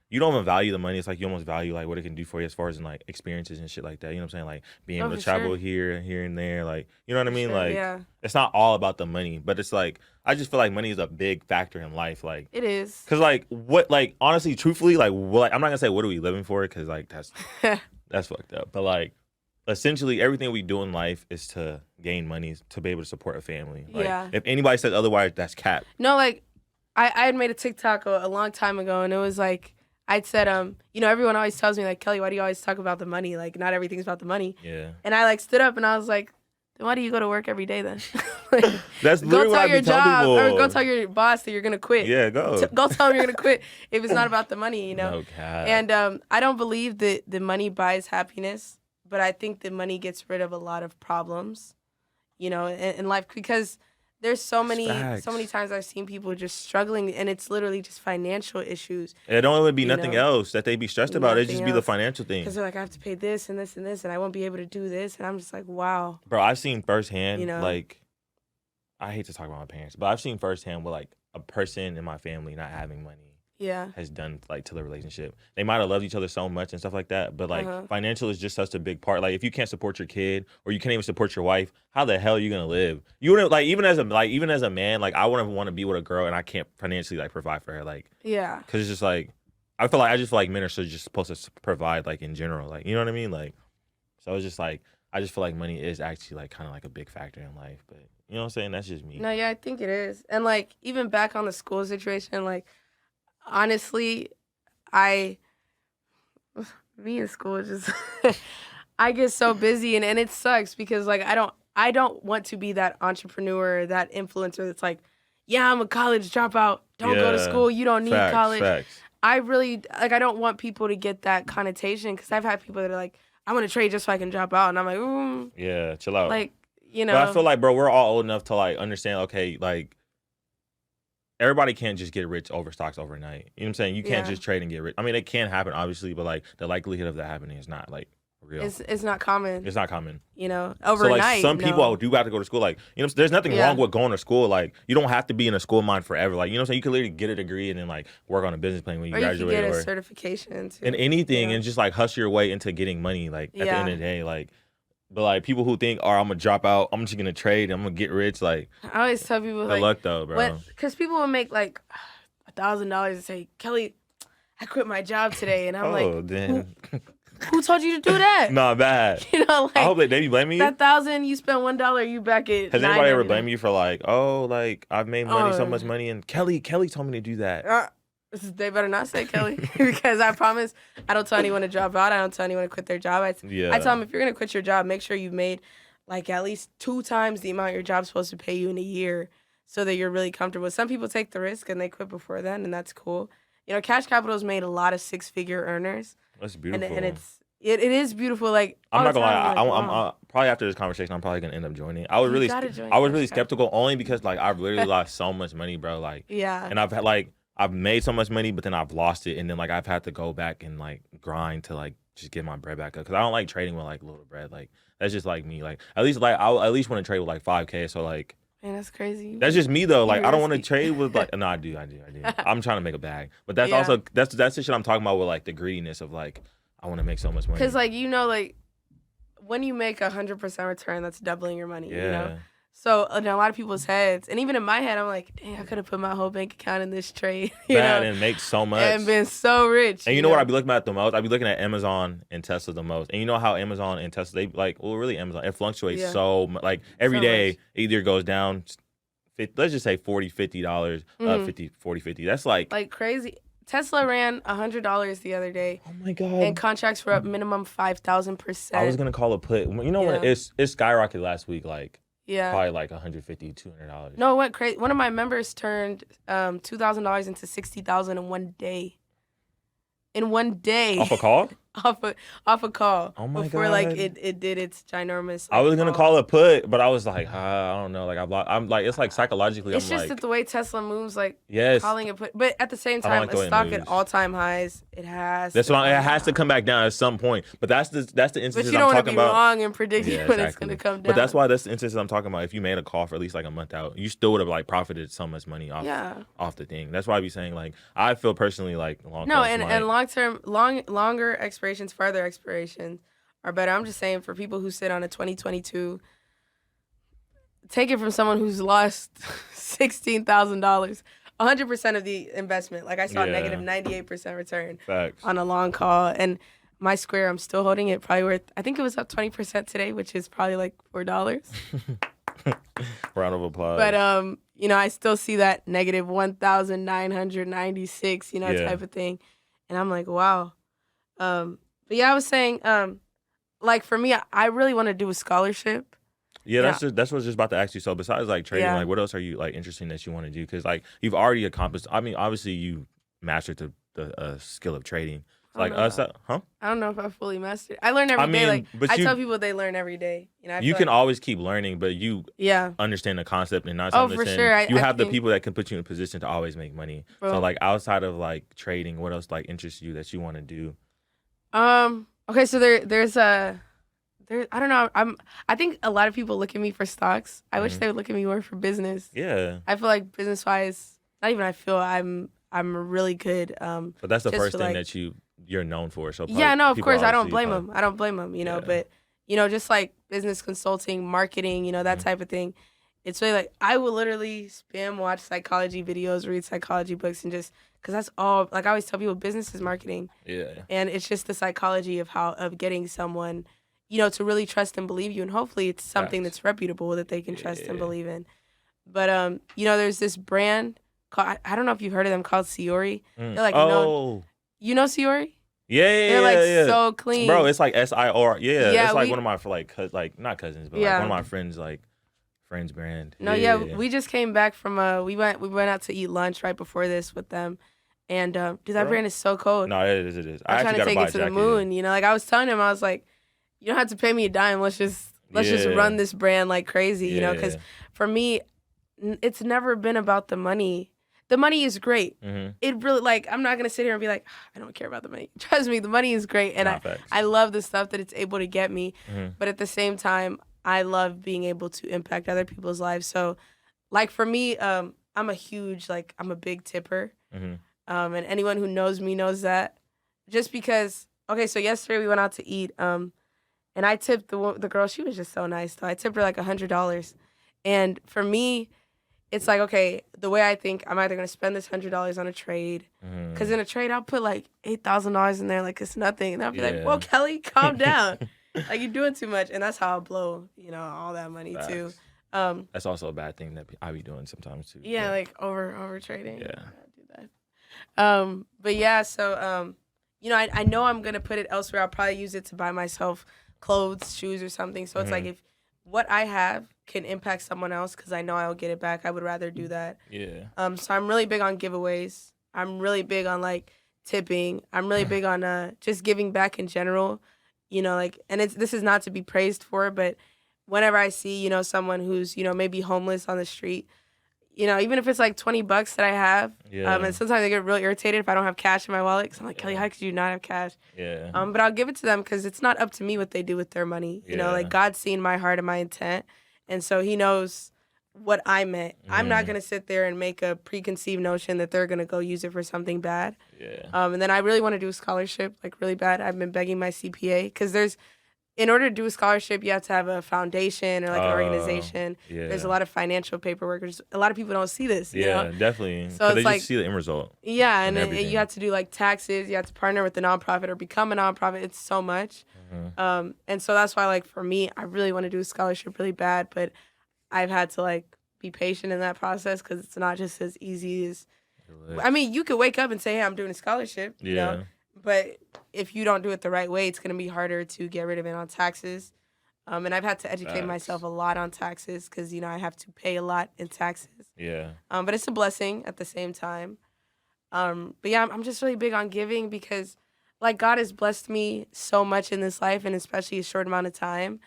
you don't even value the money. It's you almost value what it can do for you as far as in experiences and shit like that. You know what I'm saying? Being able to travel here and there. You know what I mean? It's not all about the money, but it's I just feel like money is a big factor in life. It is. Cause what honestly, truthfully, what I'm not gonna say what are we living for? Cause that's fucked up. But essentially everything we do in life is to gain money to be able to support a family. If anybody says otherwise, that's cap. No, I had made a TikTok a long time ago, and it was I'd said, everyone always tells me, Kelly, why do you always talk about the money? Not everything's about the money. Yeah. And I, stood up, and I was like, then why do you go to work every day, then? That's literally what I tell people. Or go tell your boss that you're going to quit. Yeah, go. Go tell him you're going to quit if it's not about the money, No, God. And I don't believe that the money buys happiness, but I think that money gets rid of a lot of problems, in life, because there's so many times I've seen people just struggling, and it's literally just financial issues. It don't even be nothing else that they be stressed about. It just be the financial thing. Because they're like, I have to pay this and this and this, and I won't be able to do this, and I'm just like, wow. Bro, I've seen firsthand, like, I hate to talk about my parents, but I've seen firsthand with like a person in my family not having money has done like to the relationship. They might have loved each other so much and stuff like that, but like financial is just such a big part. Like if you can't support your kid or you can't even support your wife, how the hell are you gonna live? You wouldn't like even as a man, like I wouldn't want to be with a girl and I can't financially like provide for her, like because it's just like I just feel like men are just supposed to provide like in general, like you know what I mean, like so it's just like I just feel like money is actually like kind of like a big factor in life, but you know what I'm saying? That's just me. No, yeah, I think it is, and like even back on the school situation, like. Honestly, me in school just I get so busy and it sucks because like I don't want to be that entrepreneur, that influencer that's like, yeah, I'm a college dropout. Don't go to school. You don't need college. Facts. I really like I don't want people to get that connotation because I've had people that are like, I want to trade just so I can drop out, and I'm like, yeah, chill out. Like, But I feel like, bro, we're all old enough to like understand. Okay, like. Everybody can't just get rich over stocks overnight. You know what I'm saying? You can't just trade and get rich. I mean, it can happen, obviously, but like the likelihood of that happening is not like real. It's not common. It's not common. Overnight. So like some people do have to go to school. Like, there's nothing wrong with going to school. Like, you don't have to be in a school mind forever. Like, you know what I'm saying? You can literally get a degree and then like work on a business plan when you graduate. Or you can get a certification too. And anything and just like hustle your way into getting money. Like at the end of the day, like. But like people who think, I'm gonna drop out, I'm just gonna trade, I'm gonna get rich. Like I always tell people, good luck though, bro. Because people will make like $1,000 and say, Kelly, I quit my job today, and I'm like, damn. Who told you to do that? Nah, bad. Like I hope they be blaming you. That $1,000 you spent $1, you back at. Has anybody ever blamed you for like, like I've made money, so much money, and Kelly told me to do that. They better not say Kelly because I promise I don't tell anyone to drop out. I don't tell anyone to quit their job. I tell them if you're going to quit your job, make sure you've made like at least 2 times the amount your job's supposed to pay you in a year so that you're really comfortable. Some people take the risk and they quit before then, and that's cool. Cash Capital's made a lot of 6-figure earners. That's beautiful. And it is beautiful. Like I'm not gonna lie, I'm probably after this conversation, I'm probably gonna end up joining. I was really skeptical only because like I've literally lost so much money, bro. Like and I've had like. I've made so much money, but then I've lost it, and then like I've had to go back and like grind to like just get my bread back up because I don't like trading with like little bread. Like that's just like me. Like at least I'll at least want to trade with like 5K. So like, man, that's crazy. That's just me though. Like I don't want to trade with like no, I do. I'm trying to make a bag, but that's also that's the shit I'm talking about with like the greediness of like I want to make so much money. Because like like when you make 100% return, that's doubling your money. Yeah. So in a lot of people's heads, and even in my head, I'm like, dang, I could have put my whole bank account in this trade. And make so much. And been so rich. And you know what I be looking at the most? I be looking at Amazon and Tesla the most. And you know how Amazon and Tesla, they like, well, really Amazon, it fluctuates so much. Like every day, it either goes down, let's just say $40, $50, $50, $40, $50. That's like crazy. Tesla ran $100 the other day. Oh my God. And contracts were up minimum 5,000%. I was going to call a put. You know what? It skyrocketed last week, like. Yeah. Probably like $150, $200. No, it went crazy. One of my members turned $2,000 into $60,000 in one day. In one day. Off a call? off a call. Oh my before God. Like it did its ginormous. I was gonna call a put, but I was like, I don't know. Like I'm like it's like psychologically. It's I'm just like, that the way Tesla moves, like yes, calling a put. But at the same time, a stock at all-time highs. It has. That's why it has to come back down at some point. But that's the instance but you I'm don't talking want to about. be wrong and predicting when it's gonna come down. But that's why that's the instance I'm talking about. If you made a call for at least like a month out, you still would have like profited so much money off the thing. That's why I be saying like I feel personally like long. No, and long-term, longer expirations, farther expirations are better. I'm just saying for people who sit on a 2022, take it from someone who's lost $16,000, 100% of the investment. Like I saw negative 98% return on a long call, and my Square, I'm still holding it. Probably worth. I think it was up 20% today, which is probably like $4. Round of applause. But I still see that negative 1,996, type of thing, and I'm like, wow. But yeah, I was saying, like for me, I really want to do a scholarship. Yeah, that's what I was just about to ask you. So besides like trading, like what else are you like interested in that you want to do? Because like you've already accomplished. I mean, obviously you mastered the skill of trading. It's like us, huh? I don't know if I fully mastered. I learn every day. Like but I tell people, they learn every day. You know, you can always keep learning, but you understand the concept and not something. Oh, for sure. You have the people that can put you in a position to always make money. Bro. So like outside of like trading, what else like interests you that you want to do? Okay, so there's I don't know. I think a lot of people look at me for stocks. I wish they would look at me more for business. Yeah. I feel like business wise, not even I feel I'm really good. But that's the first thing that you're known for. So yeah, no, of course I don't blame them. I don't blame them. You know, but you know, just like business consulting, marketing, you know, that type of thing. It's really like I will literally spam watch psychology videos, read psychology books, and just because that's all. Like I always tell people, business is marketing. Yeah. And it's just the psychology of getting someone, you know, to really trust and believe you, and hopefully it's something that's reputable that they can trust and believe in. But you know, there's this brand called, I don't know if you've heard of them, called Siori. They're like you know Siori? Yeah, they're like so clean, bro. It's like SIR. Yeah, it's like one of my like not cousins, but like one of my friends friends brand. No, we just came back from we went out to eat lunch right before this with them, and dude, that brand is so cold. No, it is. I'm trying to take it to the moon. You know, like I was telling him, I was like, you don't have to pay me a dime. Let's just run this brand like crazy. You know, because for me, it's never been about the money. The money is great. It really, like, I'm not gonna sit here and be like, I don't care about the money. Trust me, the money is great, and I love the stuff that it's able to get me. But at the same time, I love being able to impact other people's lives. So, like for me, I'm a big tipper. And anyone who knows me knows that. Just because, okay, so yesterday we went out to eat, and I tipped the girl. She was just so nice, though. I tipped her like $100. And for me, it's like, okay, the way I think, I'm either going to spend this $100 on a trade. Because in a trade, I'll put like $8,000 in there like it's nothing. And I'll be like, whoa, Kelly, calm down. Like, you're doing too much. And that's how I'll blow, you know, all that money, too. That's also a bad thing that I be doing sometimes, too. Yeah, like over trading. Yeah. I do that. But yeah, so, you know, I know I'm going to put it elsewhere. I'll probably use it to buy myself clothes, shoes, or something. So it's like if what I have can impact someone else because I know I'll get it back, I would rather do that. Yeah. So I'm really big on giveaways. I'm really big on like tipping. I'm really big on just giving back in general. You know, like, and this is not to be praised for, but whenever I see, you know, someone who's, you know, maybe homeless on the street, you know, even if it's like $20 that I have, and sometimes I get really irritated if I don't have cash in my wallet because I'm like, Kelly, how could you not have cash? Yeah. But I'll give it to them because it's not up to me what they do with their money. You know, like God's seen my heart and my intent, and so He knows what I meant. I'm not gonna sit there and make a preconceived notion that they're gonna go use it for something bad. Yeah. And then I really want to do a scholarship, like really bad. I've been begging my CPA because in order to do a scholarship, you have to have a foundation or like an organization. Yeah. There's a lot of financial paperwork. A lot of people don't see this. You know? Definitely. So it's they like, just see the end result. Yeah, and you have to do like taxes. You have to partner with the nonprofit or become a nonprofit. It's so much. And so that's why, like, for me, I really want to do a scholarship really bad, but I've had to like be patient in that process because it's not just as easy as. I mean, you could wake up and say, "Hey, I'm doing a scholarship." You know? But if you don't do it the right way, it's going to be harder to get rid of it on taxes. And I've had to educate myself a lot on taxes because, you know, I have to pay a lot in taxes. Yeah. But it's a blessing at the same time. But yeah, I'm just really big on giving because, like, God has blessed me so much in this life and especially a short amount of time.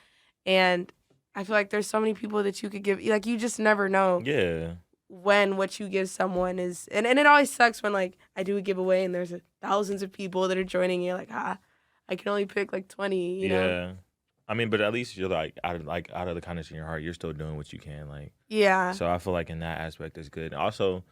And I feel like there's so many people that you could give. Like, you just never know. Yeah. When what you give someone is, and it always sucks when like I do a giveaway and there's thousands of people that are joining you. Like I can only pick like 20. You know? I mean, but at least you're like out of the kindness in your heart, you're still doing what you can. Like So I feel like in that aspect is good. Also,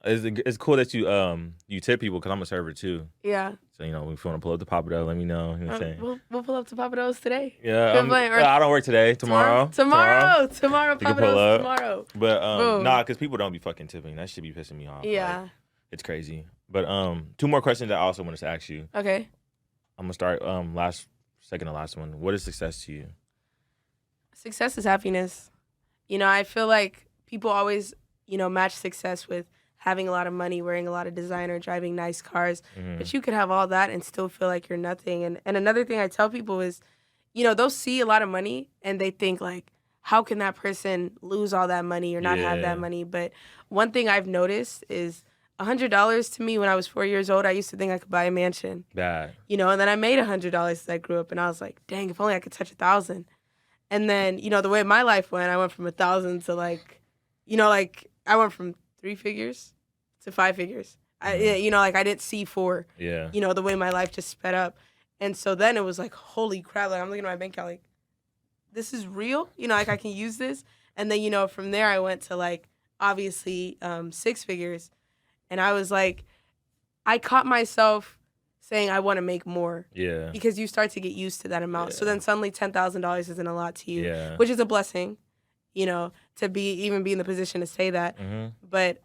it's cool that you tip people because I'm a server too. Yeah. So you know if you want to pull up to Papado, let me know. You know what I'm saying? We'll pull up to Papado's today. Yeah. I don't work today. Tomorrow. Papado's tomorrow. But because people don't be fucking tipping. That should be pissing me off. Yeah. Like, it's crazy. But 2 more questions I also wanted to ask you. Okay. I'm gonna start second to last one. What is success to you? Success is happiness. You know, I feel like people always, you know, match success with having a lot of money, wearing a lot of designer, driving nice cars. But you could have all that and still feel like you're nothing. And another thing I tell people is, you know, they'll see a lot of money and they think like, how can that person lose all that money or not have that money? But one thing I've noticed is $100 to me when I was 4 years old, I used to think I could buy a mansion. Bad. You know, and then I made $100 as I grew up, and I was like, dang, if only I could touch 1,000. And then, you know, the way my life went, I went from 1,000 to like, you know, like I went from 3 figures to 5 figures. You know, like I didn't see 4. Yeah. You know, the way my life just sped up. And so then it was like, holy crap, like I'm looking at my bank account like, this is real? You know, like I can use this? And then, you know, from there I went to like, obviously 6 figures. And I was like, I caught myself saying I want to make more. Yeah. Because you start to get used to that amount. Yeah. So then suddenly $10,000 isn't a lot to you, Yeah. which is a blessing, you know, to even be in the position to say that. Mm-hmm. But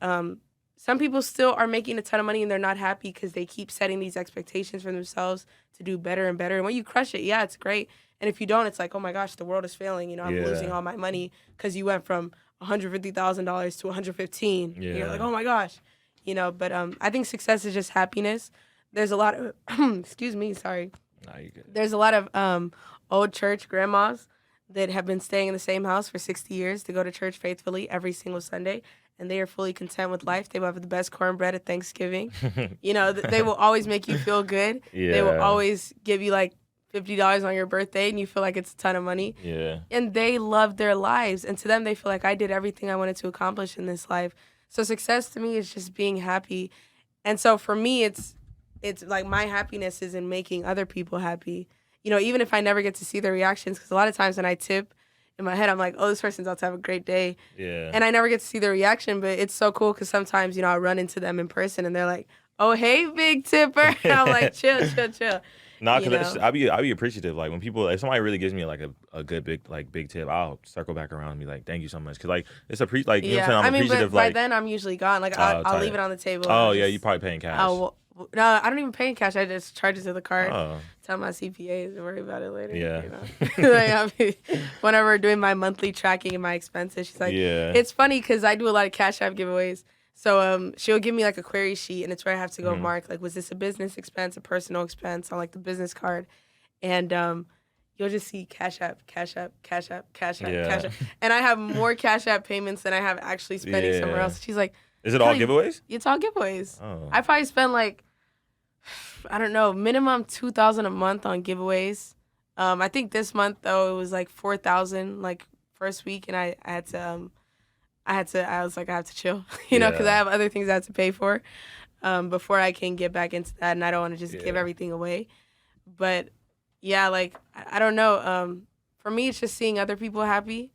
some people still are making a ton of money and they're not happy because they keep setting these expectations for themselves to do better and better. And when you crush it, yeah, it's great. And if you don't, it's like, oh my gosh, the world is failing. You know, I'm losing all my money because you went from $150,000 to 115. Yeah. You're like, oh my gosh, you know. But I think success is just happiness. There's a lot of, excuse me, sorry. Nah, you good. There's a lot of old church grandmas that have been staying in the same house for 60 years to go to church faithfully every single Sunday. And they are fully content with life. They will have the best cornbread at Thanksgiving. You know, they will always make you feel good. Yeah. They will always give you like $50 on your birthday and you feel like it's a ton of money. Yeah. And they love their lives. And to them, they feel like I did everything I wanted to accomplish in this life. So success to me is just being happy. And so for me, it's like my happiness is in making other people happy. You know, even if I never get to see their reactions, because a lot of times when I tip, in my head, I'm like, oh, this person's about to have a great day. Yeah. And I never get to see their reaction, but it's so cool because sometimes, you know, I run into them in person and they're like, oh, hey, big tipper. And I'm like, chill. Nah, because I be appreciative. Like when people, if somebody really gives me like a good big tip, I'll circle back around and be like, thank you so much. Because like it's you know what I'm saying? I'm appreciative. But by then I'm usually gone. Like I'll leave it on the table. Oh yeah, you probably paying cash. No, I don't even pay in cash. I just charge it to the card. Oh. Tell my CPA to worry about it later. Yeah. You know? Like, whenever we're doing my monthly tracking and my expenses, she's like, it's funny because I do a lot of Cash App giveaways. So she'll give me like a query sheet and it's where I have to go mark, like, was this a business expense, a personal expense on like the business card? And you'll just see Cash App. And I have more Cash App payments than I have actually spending somewhere else. She's like, is it all giveaways? It's all giveaways. Oh. I probably spend like, I don't know, minimum $2,000 a month on giveaways. I think this month though it was like $4,000 like first week, and I was like, I have to chill, you know, because I have other things I have to pay for before I can get back into that, and I don't want to just give everything away. But yeah, like I don't know. For me, it's just seeing other people happy.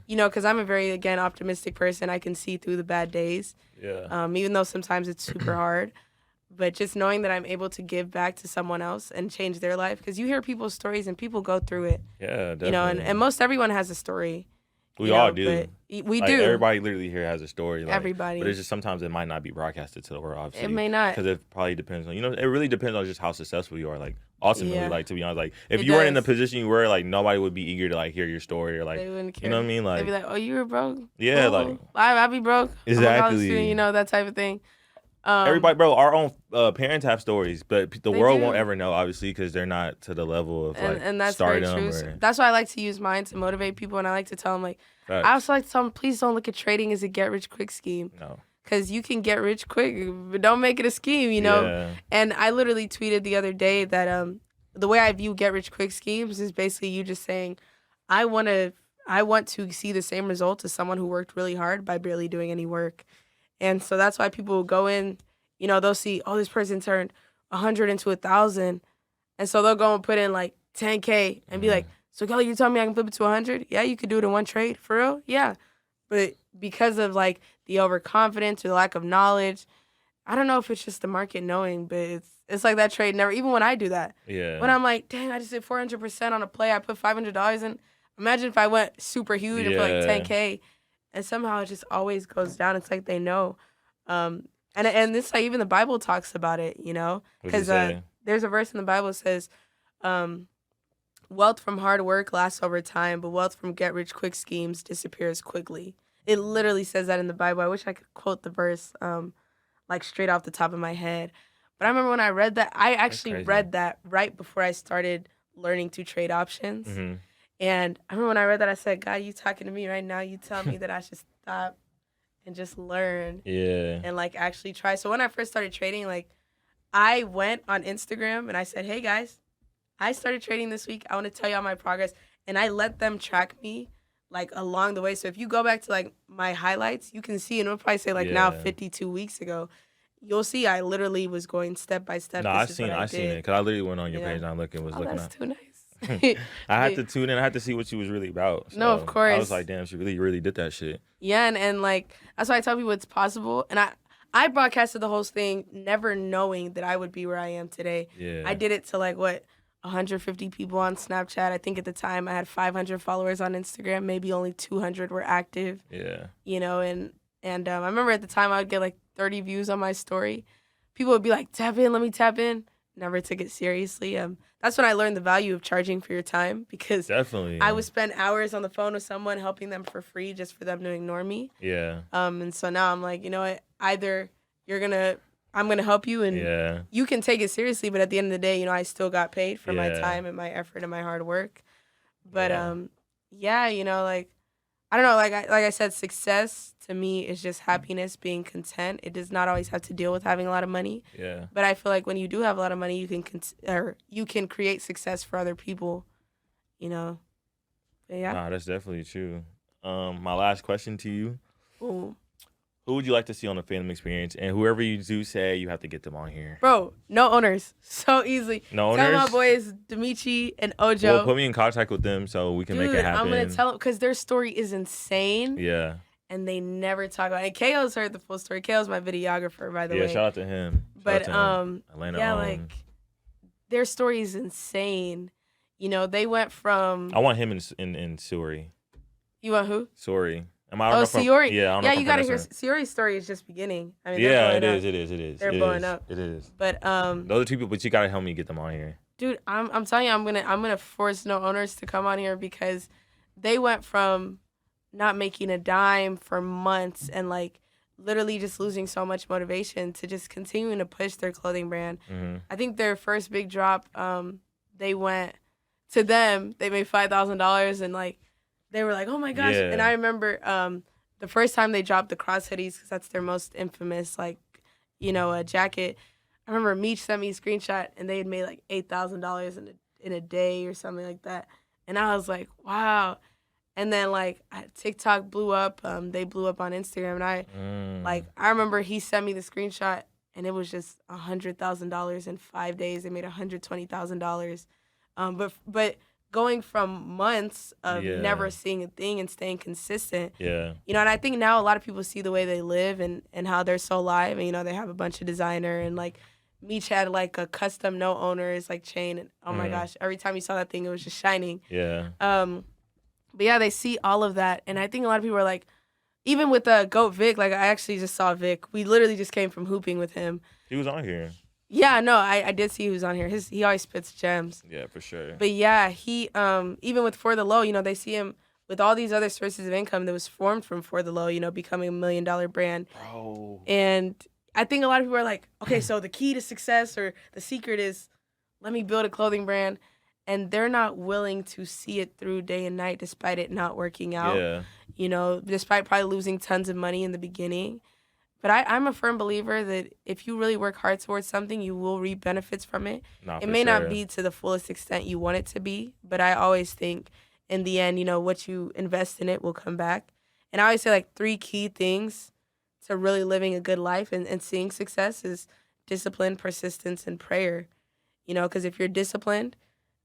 You know, because I'm a very, again, optimistic person. I can see through the bad days. Yeah. Even though sometimes it's super hard. But just knowing that I'm able to give back to someone else and change their life. Because you hear people's stories and people go through it. Yeah, definitely. You know, and most everyone has a story. We all do. We like, do. Everybody literally here has a story. Like, everybody. But it's just sometimes it might not be broadcasted to the world, obviously. It may not. Because it probably depends on, you know, it really depends on just how successful you are. Like, ultimately, like, to be honest, like, if you weren't in the position you were, like, nobody would be eager to, like, hear your story or, like, they wouldn't care. You know what I mean? Like, they'd be like, oh, you were broke? Yeah, cool. like. I'll be broke. Exactly. You know, that type of thing. Everybody, bro, our own parents have stories, but the world won't ever know, obviously, because they're not to the level of, like, and that's stardom. Very true. That's why I like to use mine to motivate people, and I like to tell them, like, I also like to tell them, please don't look at trading as a get-rich-quick scheme. No. Because you can get rich quick, but don't make it a scheme, you know? Yeah. And I literally tweeted the other day that the way I view get-rich-quick schemes is basically you just saying, I want to see the same result as someone who worked really hard by barely doing any work. And so that's why people will go in, you know, they'll see, oh, this person turned 100 into 1,000. And so they'll go and put in like 10K and be like, so Kelly, you telling me I can flip it to 100? Yeah, you could do it in one trade. For real? Yeah. But because of like the overconfidence or the lack of knowledge, I don't know if it's just the market knowing, but it's like that trade never, even when I do that. Yeah. When I'm like, dang, I just did 400% on a play, I put $500 in. Imagine if I went super huge and put like 10K. And somehow it just always goes down. It's like they know. And this, like, even the Bible talks about it, you know? Because there's a verse in the Bible that says, wealth from hard work lasts over time, but wealth from get-rich-quick schemes disappears quickly. It literally says that in the Bible. I wish I could quote the verse, like, straight off the top of my head. But I remember when I read that, I actually read that right before I started learning to trade options. And I remember when I read that, I said, God, you talking to me right now. You tell me that I should stop and just learn Yeah. and like actually try. So when I first started trading, like I went on Instagram and I said, "Hey guys, I started trading this week. I want to tell y'all my progress." And I let them track me like along the way. So if you go back to like my highlights, you can see, and it'll probably say like now Yeah. 52 weeks ago, you'll see I literally was going step by step. No, This is what I I seen it did. because I literally went on your You know? page and I looked and was Oh, looking that's up. too nice. I had to tune in. I had to see what she was really about. No, of So course. I was like, damn, she really did that shit. Yeah, and like that's why I tell people it's possible. And I broadcasted the whole thing never knowing that I would be where I am today. Yeah. I did it to like 150 people on Snapchat. I think at the time I had 500 followers on Instagram. Maybe only 200 were active. Yeah. You know, and I remember at the time I would get like 30 views on my story. People would be like, "Tap in, let me tap in." Never took it seriously. That's when I learned the value of charging for your time, because Definitely. I would spend hours on the phone with someone helping them for free just for them to ignore me. Yeah. And so now I'm like, you know what? Either I'm gonna help you and Yeah. you can take it seriously, but at the end of the day, you know, I still got paid for my Yeah. time and my effort and my hard work. But Yeah. yeah, you know, like I don't know, like I said, success to me is just happiness, being content. It does not always have to deal with having a lot of money. Yeah. But I feel like when you do have a lot of money, you can create success for other people, you know. But yeah. Nah, that's definitely true. My last question to you: Ooh. who would you like to see on the Phantom Experience? And whoever you do say, you have to get them on here. Bro, no owners. So easily. No Tell owners? my boys, Demichi and Ojo. Well, put me in contact with them so we can make it happen. I'm going to tell them because their story is insane. Yeah. And they never talk about it. And KO's heard the full story. KO's my videographer, by the way. Yeah, shout out to him. But, Shout out to him. Atlanta yeah, owned. like, their story is insane. You know, they went from... I want him in Suri. You want who? Suri. Oh, Siori. Yeah, I don't know Yeah, if you gotta I'm hear. pronouncing Siori's story is just beginning. I mean, Yeah, they're it blowing is. up. It is. It is. They're it blowing is. up. It is. But Those are two people, but you gotta help me get them on here. dude, I'm telling you, I'm gonna force no owners to come on here because they went from not making a dime for months and like literally just losing so much motivation to just continuing to push their clothing brand. Mm-hmm. I think their first big drop, they made $5,000 and like they were like, oh my gosh. Yeah. And I remember the first time they dropped the cross hoodies, because that's their most infamous like, you know, a jacket. I remember Meech sent me a screenshot and they had made like $8,000 in a day or something like that. And I was like, wow. And then like TikTok blew up. They blew up on Instagram, and I remember he sent me the screenshot, and it was just $100,000 in 5 days. They made $120,000. But going from months of never seeing a thing and staying consistent. Yeah. You know, and I think now a lot of people see the way they live and how they're so live, and you know they have a bunch of designer, and like Meech had like a custom no owners like chain, and oh my gosh, every time you saw that thing it was just shining. Yeah. But yeah, they see all of that, and I think a lot of people are like, even with Goat Vic, like I actually just saw Vic. We literally just came from hooping with him. He was on here. Yeah, no, I did see he was on here. He always spits gems. Yeah, for sure. But yeah, he even with For the Low, you know, they see him with all these other sources of income that was formed from For the Low, you know, becoming $1 million brand. Bro. And I think a lot of people are like, okay, so the key to success or the secret is let me build a clothing brand. And they're not willing to see it through day and night despite it not working out. Yeah. You know, despite probably losing tons of money in the beginning. But I'm a firm believer that if you really work hard towards something, you will reap benefits from it. Nah, It may not be to the fullest extent you want it to be, but I always think in the end, you know, what you invest in it will come back. And I always say like 3 key things to really living a good life and seeing success is discipline, persistence, and prayer. You know, because if you're disciplined,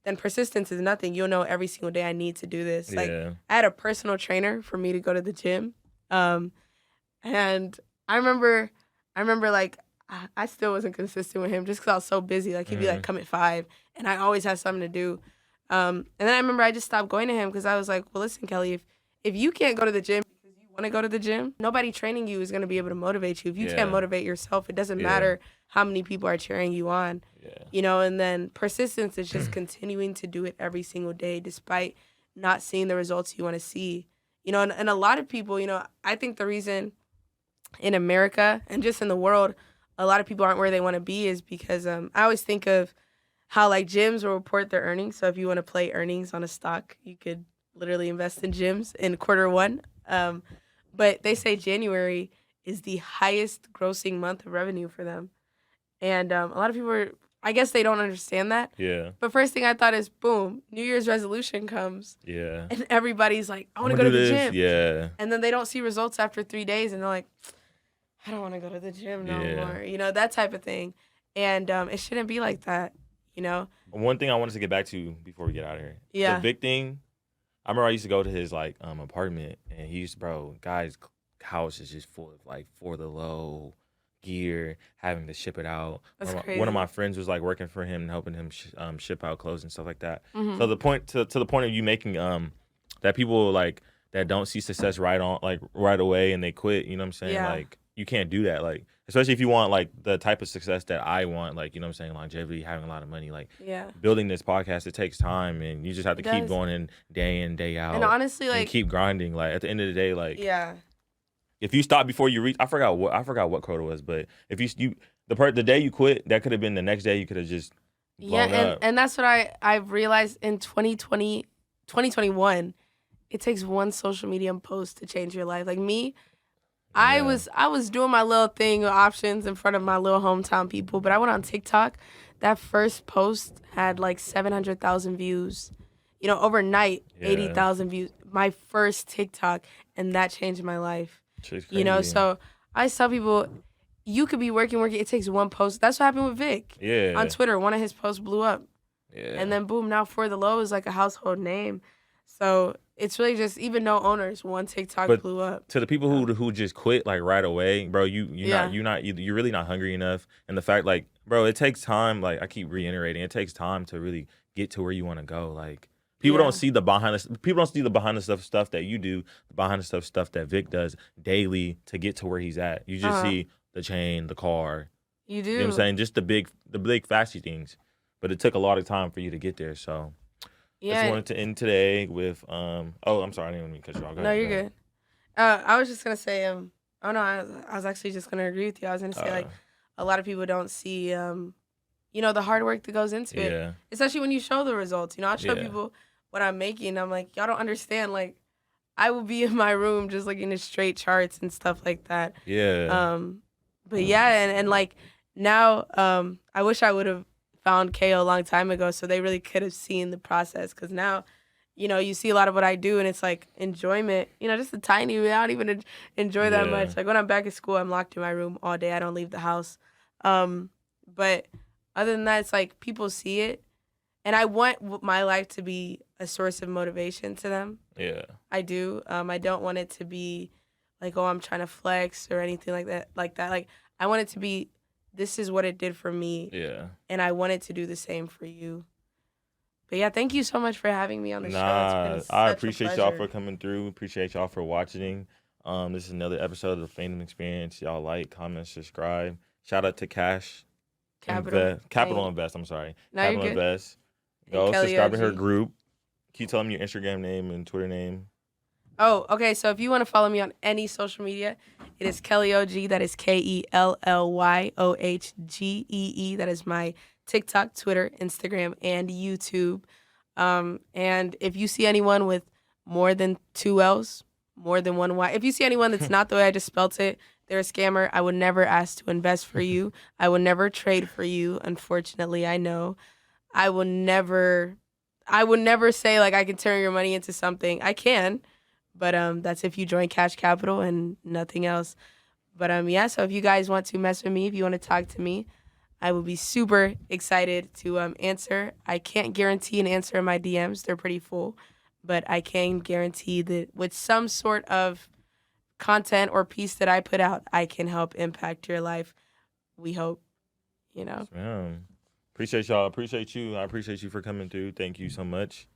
then persistence is nothing. You'll know every single day I need to do this. Like I had a personal trainer for me to go to the gym. And I remember like I still wasn't consistent with him just because I was so busy. Like he'd be like, come at 5, and I always had something to do. And then I remember I just stopped going to him because I was like, well, listen, Kelly, if you can't go to the gym because you want to go to the gym, nobody training you is going to be able to motivate you. If you can't motivate yourself, it doesn't matter how many people are cheering you on. Yeah. You know, and then persistence is just continuing to do it every single day despite not seeing the results you want to see. You know, and a lot of people, you know, I think the reason in America and just in the world, a lot of people aren't where they want to be is because I always think of how like gyms will report their earnings. So if you want to play earnings on a stock, you could literally invest in gyms in quarter 1. But they say January is the highest grossing month of revenue for them. And a lot of people are, I guess they don't understand that. Yeah. But first thing I thought is, boom, New Year's resolution comes. Yeah. And everybody's like, I want to go to the gym. Yeah. And then they don't see results after 3 days. And they're like, I don't want to go to the gym no more. You know, that type of thing. And it shouldn't be like that, you know? One thing I wanted to get back to before we get out of here. Yeah. The big thing, I remember I used to go to his, like, apartment. And he used to, bro, guy's house is just full of, like, for the low gear, having to ship it out. That's crazy. One of my friends was like working for him and helping him ship out clothes and stuff like that. Mm-hmm. So the point to the point of you making that people like that don't see success right away and they quit, you know what I'm saying? Yeah. Like you can't do that. Like especially if you want like the type of success that I want, like you know what I'm saying, longevity, having a lot of money, like building this podcast, it takes time and you just have to keep going in day out. And honestly, like keep grinding. Like at the end of the day, like yeah. If you stop before you reach, I forgot what quota was, but if you the day you quit, that could have been the next day. You could have just blown up. And that's what I've realized in 2021. It takes one social media post to change your life. Like me, I was doing my little thing with options in front of my little hometown people, but I went on TikTok. That first post had like 700,000 views. You know, overnight, 80,000 views. My first TikTok, and that changed my life. You know, so I tell people, you could be working. It takes one post. That's what happened with Vic. Yeah. On Twitter, one of his posts blew up. Yeah. And then boom, now For the Low is like a household name. So it's really just even no owners, one TikTok blew up. To the people who just quit like right away, bro, you're really not hungry enough. And the fact like, bro, it takes time. Like I keep reiterating, it takes time to really get to where you want to go. Like. People don't see the behind the stuff that you do, the behind the stuff that Vic does daily to get to where he's at. You just see the chain, the car. You do. You know what I'm saying? Just the big flashy things. But it took a lot of time for you to get there. So I just wanted to end today with I'm sorry, I didn't mean to cut you off. No, you're good. I was just gonna say I was actually just gonna agree with you. I was gonna say like a lot of people don't see the hard work that goes into it. Especially when you show the results. You know, I show people what I'm making. I'm like, y'all don't understand. Like, I will be in my room just looking at straight charts and stuff like that. Yeah. But and like now, I wish I would have found KO a long time ago so they really could have seen the process. Because now, you know, you see a lot of what I do and it's like enjoyment. You know, just a tiny. I don't even enjoy that much. Like when I'm back at school, I'm locked in my room all day. I don't leave the house. But other than that, it's like people see it. And I want my life to be a source of motivation to them. Yeah. I do. I don't want it to be like, oh, I'm trying to flex or anything like that. Like, I want it to be, this is what it did for me. Yeah. And I want it to do the same for you. But yeah, thank you so much for having me on the show. I appreciate y'all for coming through. Appreciate y'all for watching. This is another episode of the Fandom Experience. Y'all like, comment, subscribe. Shout out to Capital Invest. I'm sorry. No, Capital Invest. Go subscribe to her group. Can you tell them your Instagram name and Twitter name? Oh, okay. So if you want to follow me on any social media, it is Kelly OG. That is KELLYOHGEE. That is my TikTok, Twitter, Instagram, and YouTube. And if you see anyone with more than 2 L's, more than 1 Y, if you see anyone that's not the way I just spelt it, they're a scammer. I would never ask to invest for you. I would never trade for you. Unfortunately, I know. I would never say like I can turn your money into something. I can, but that's if you join Cash Capital and nothing else. But so if you guys want to mess with me, if you want to talk to me, I will be super excited to answer. I can't guarantee an answer in my DMs. They're pretty full, but I can guarantee that with some sort of content or piece that I put out, I can help impact your life. We hope, you know. Yes, ma'am. Appreciate y'all. Appreciate you. I appreciate you for coming through. Thank you so much.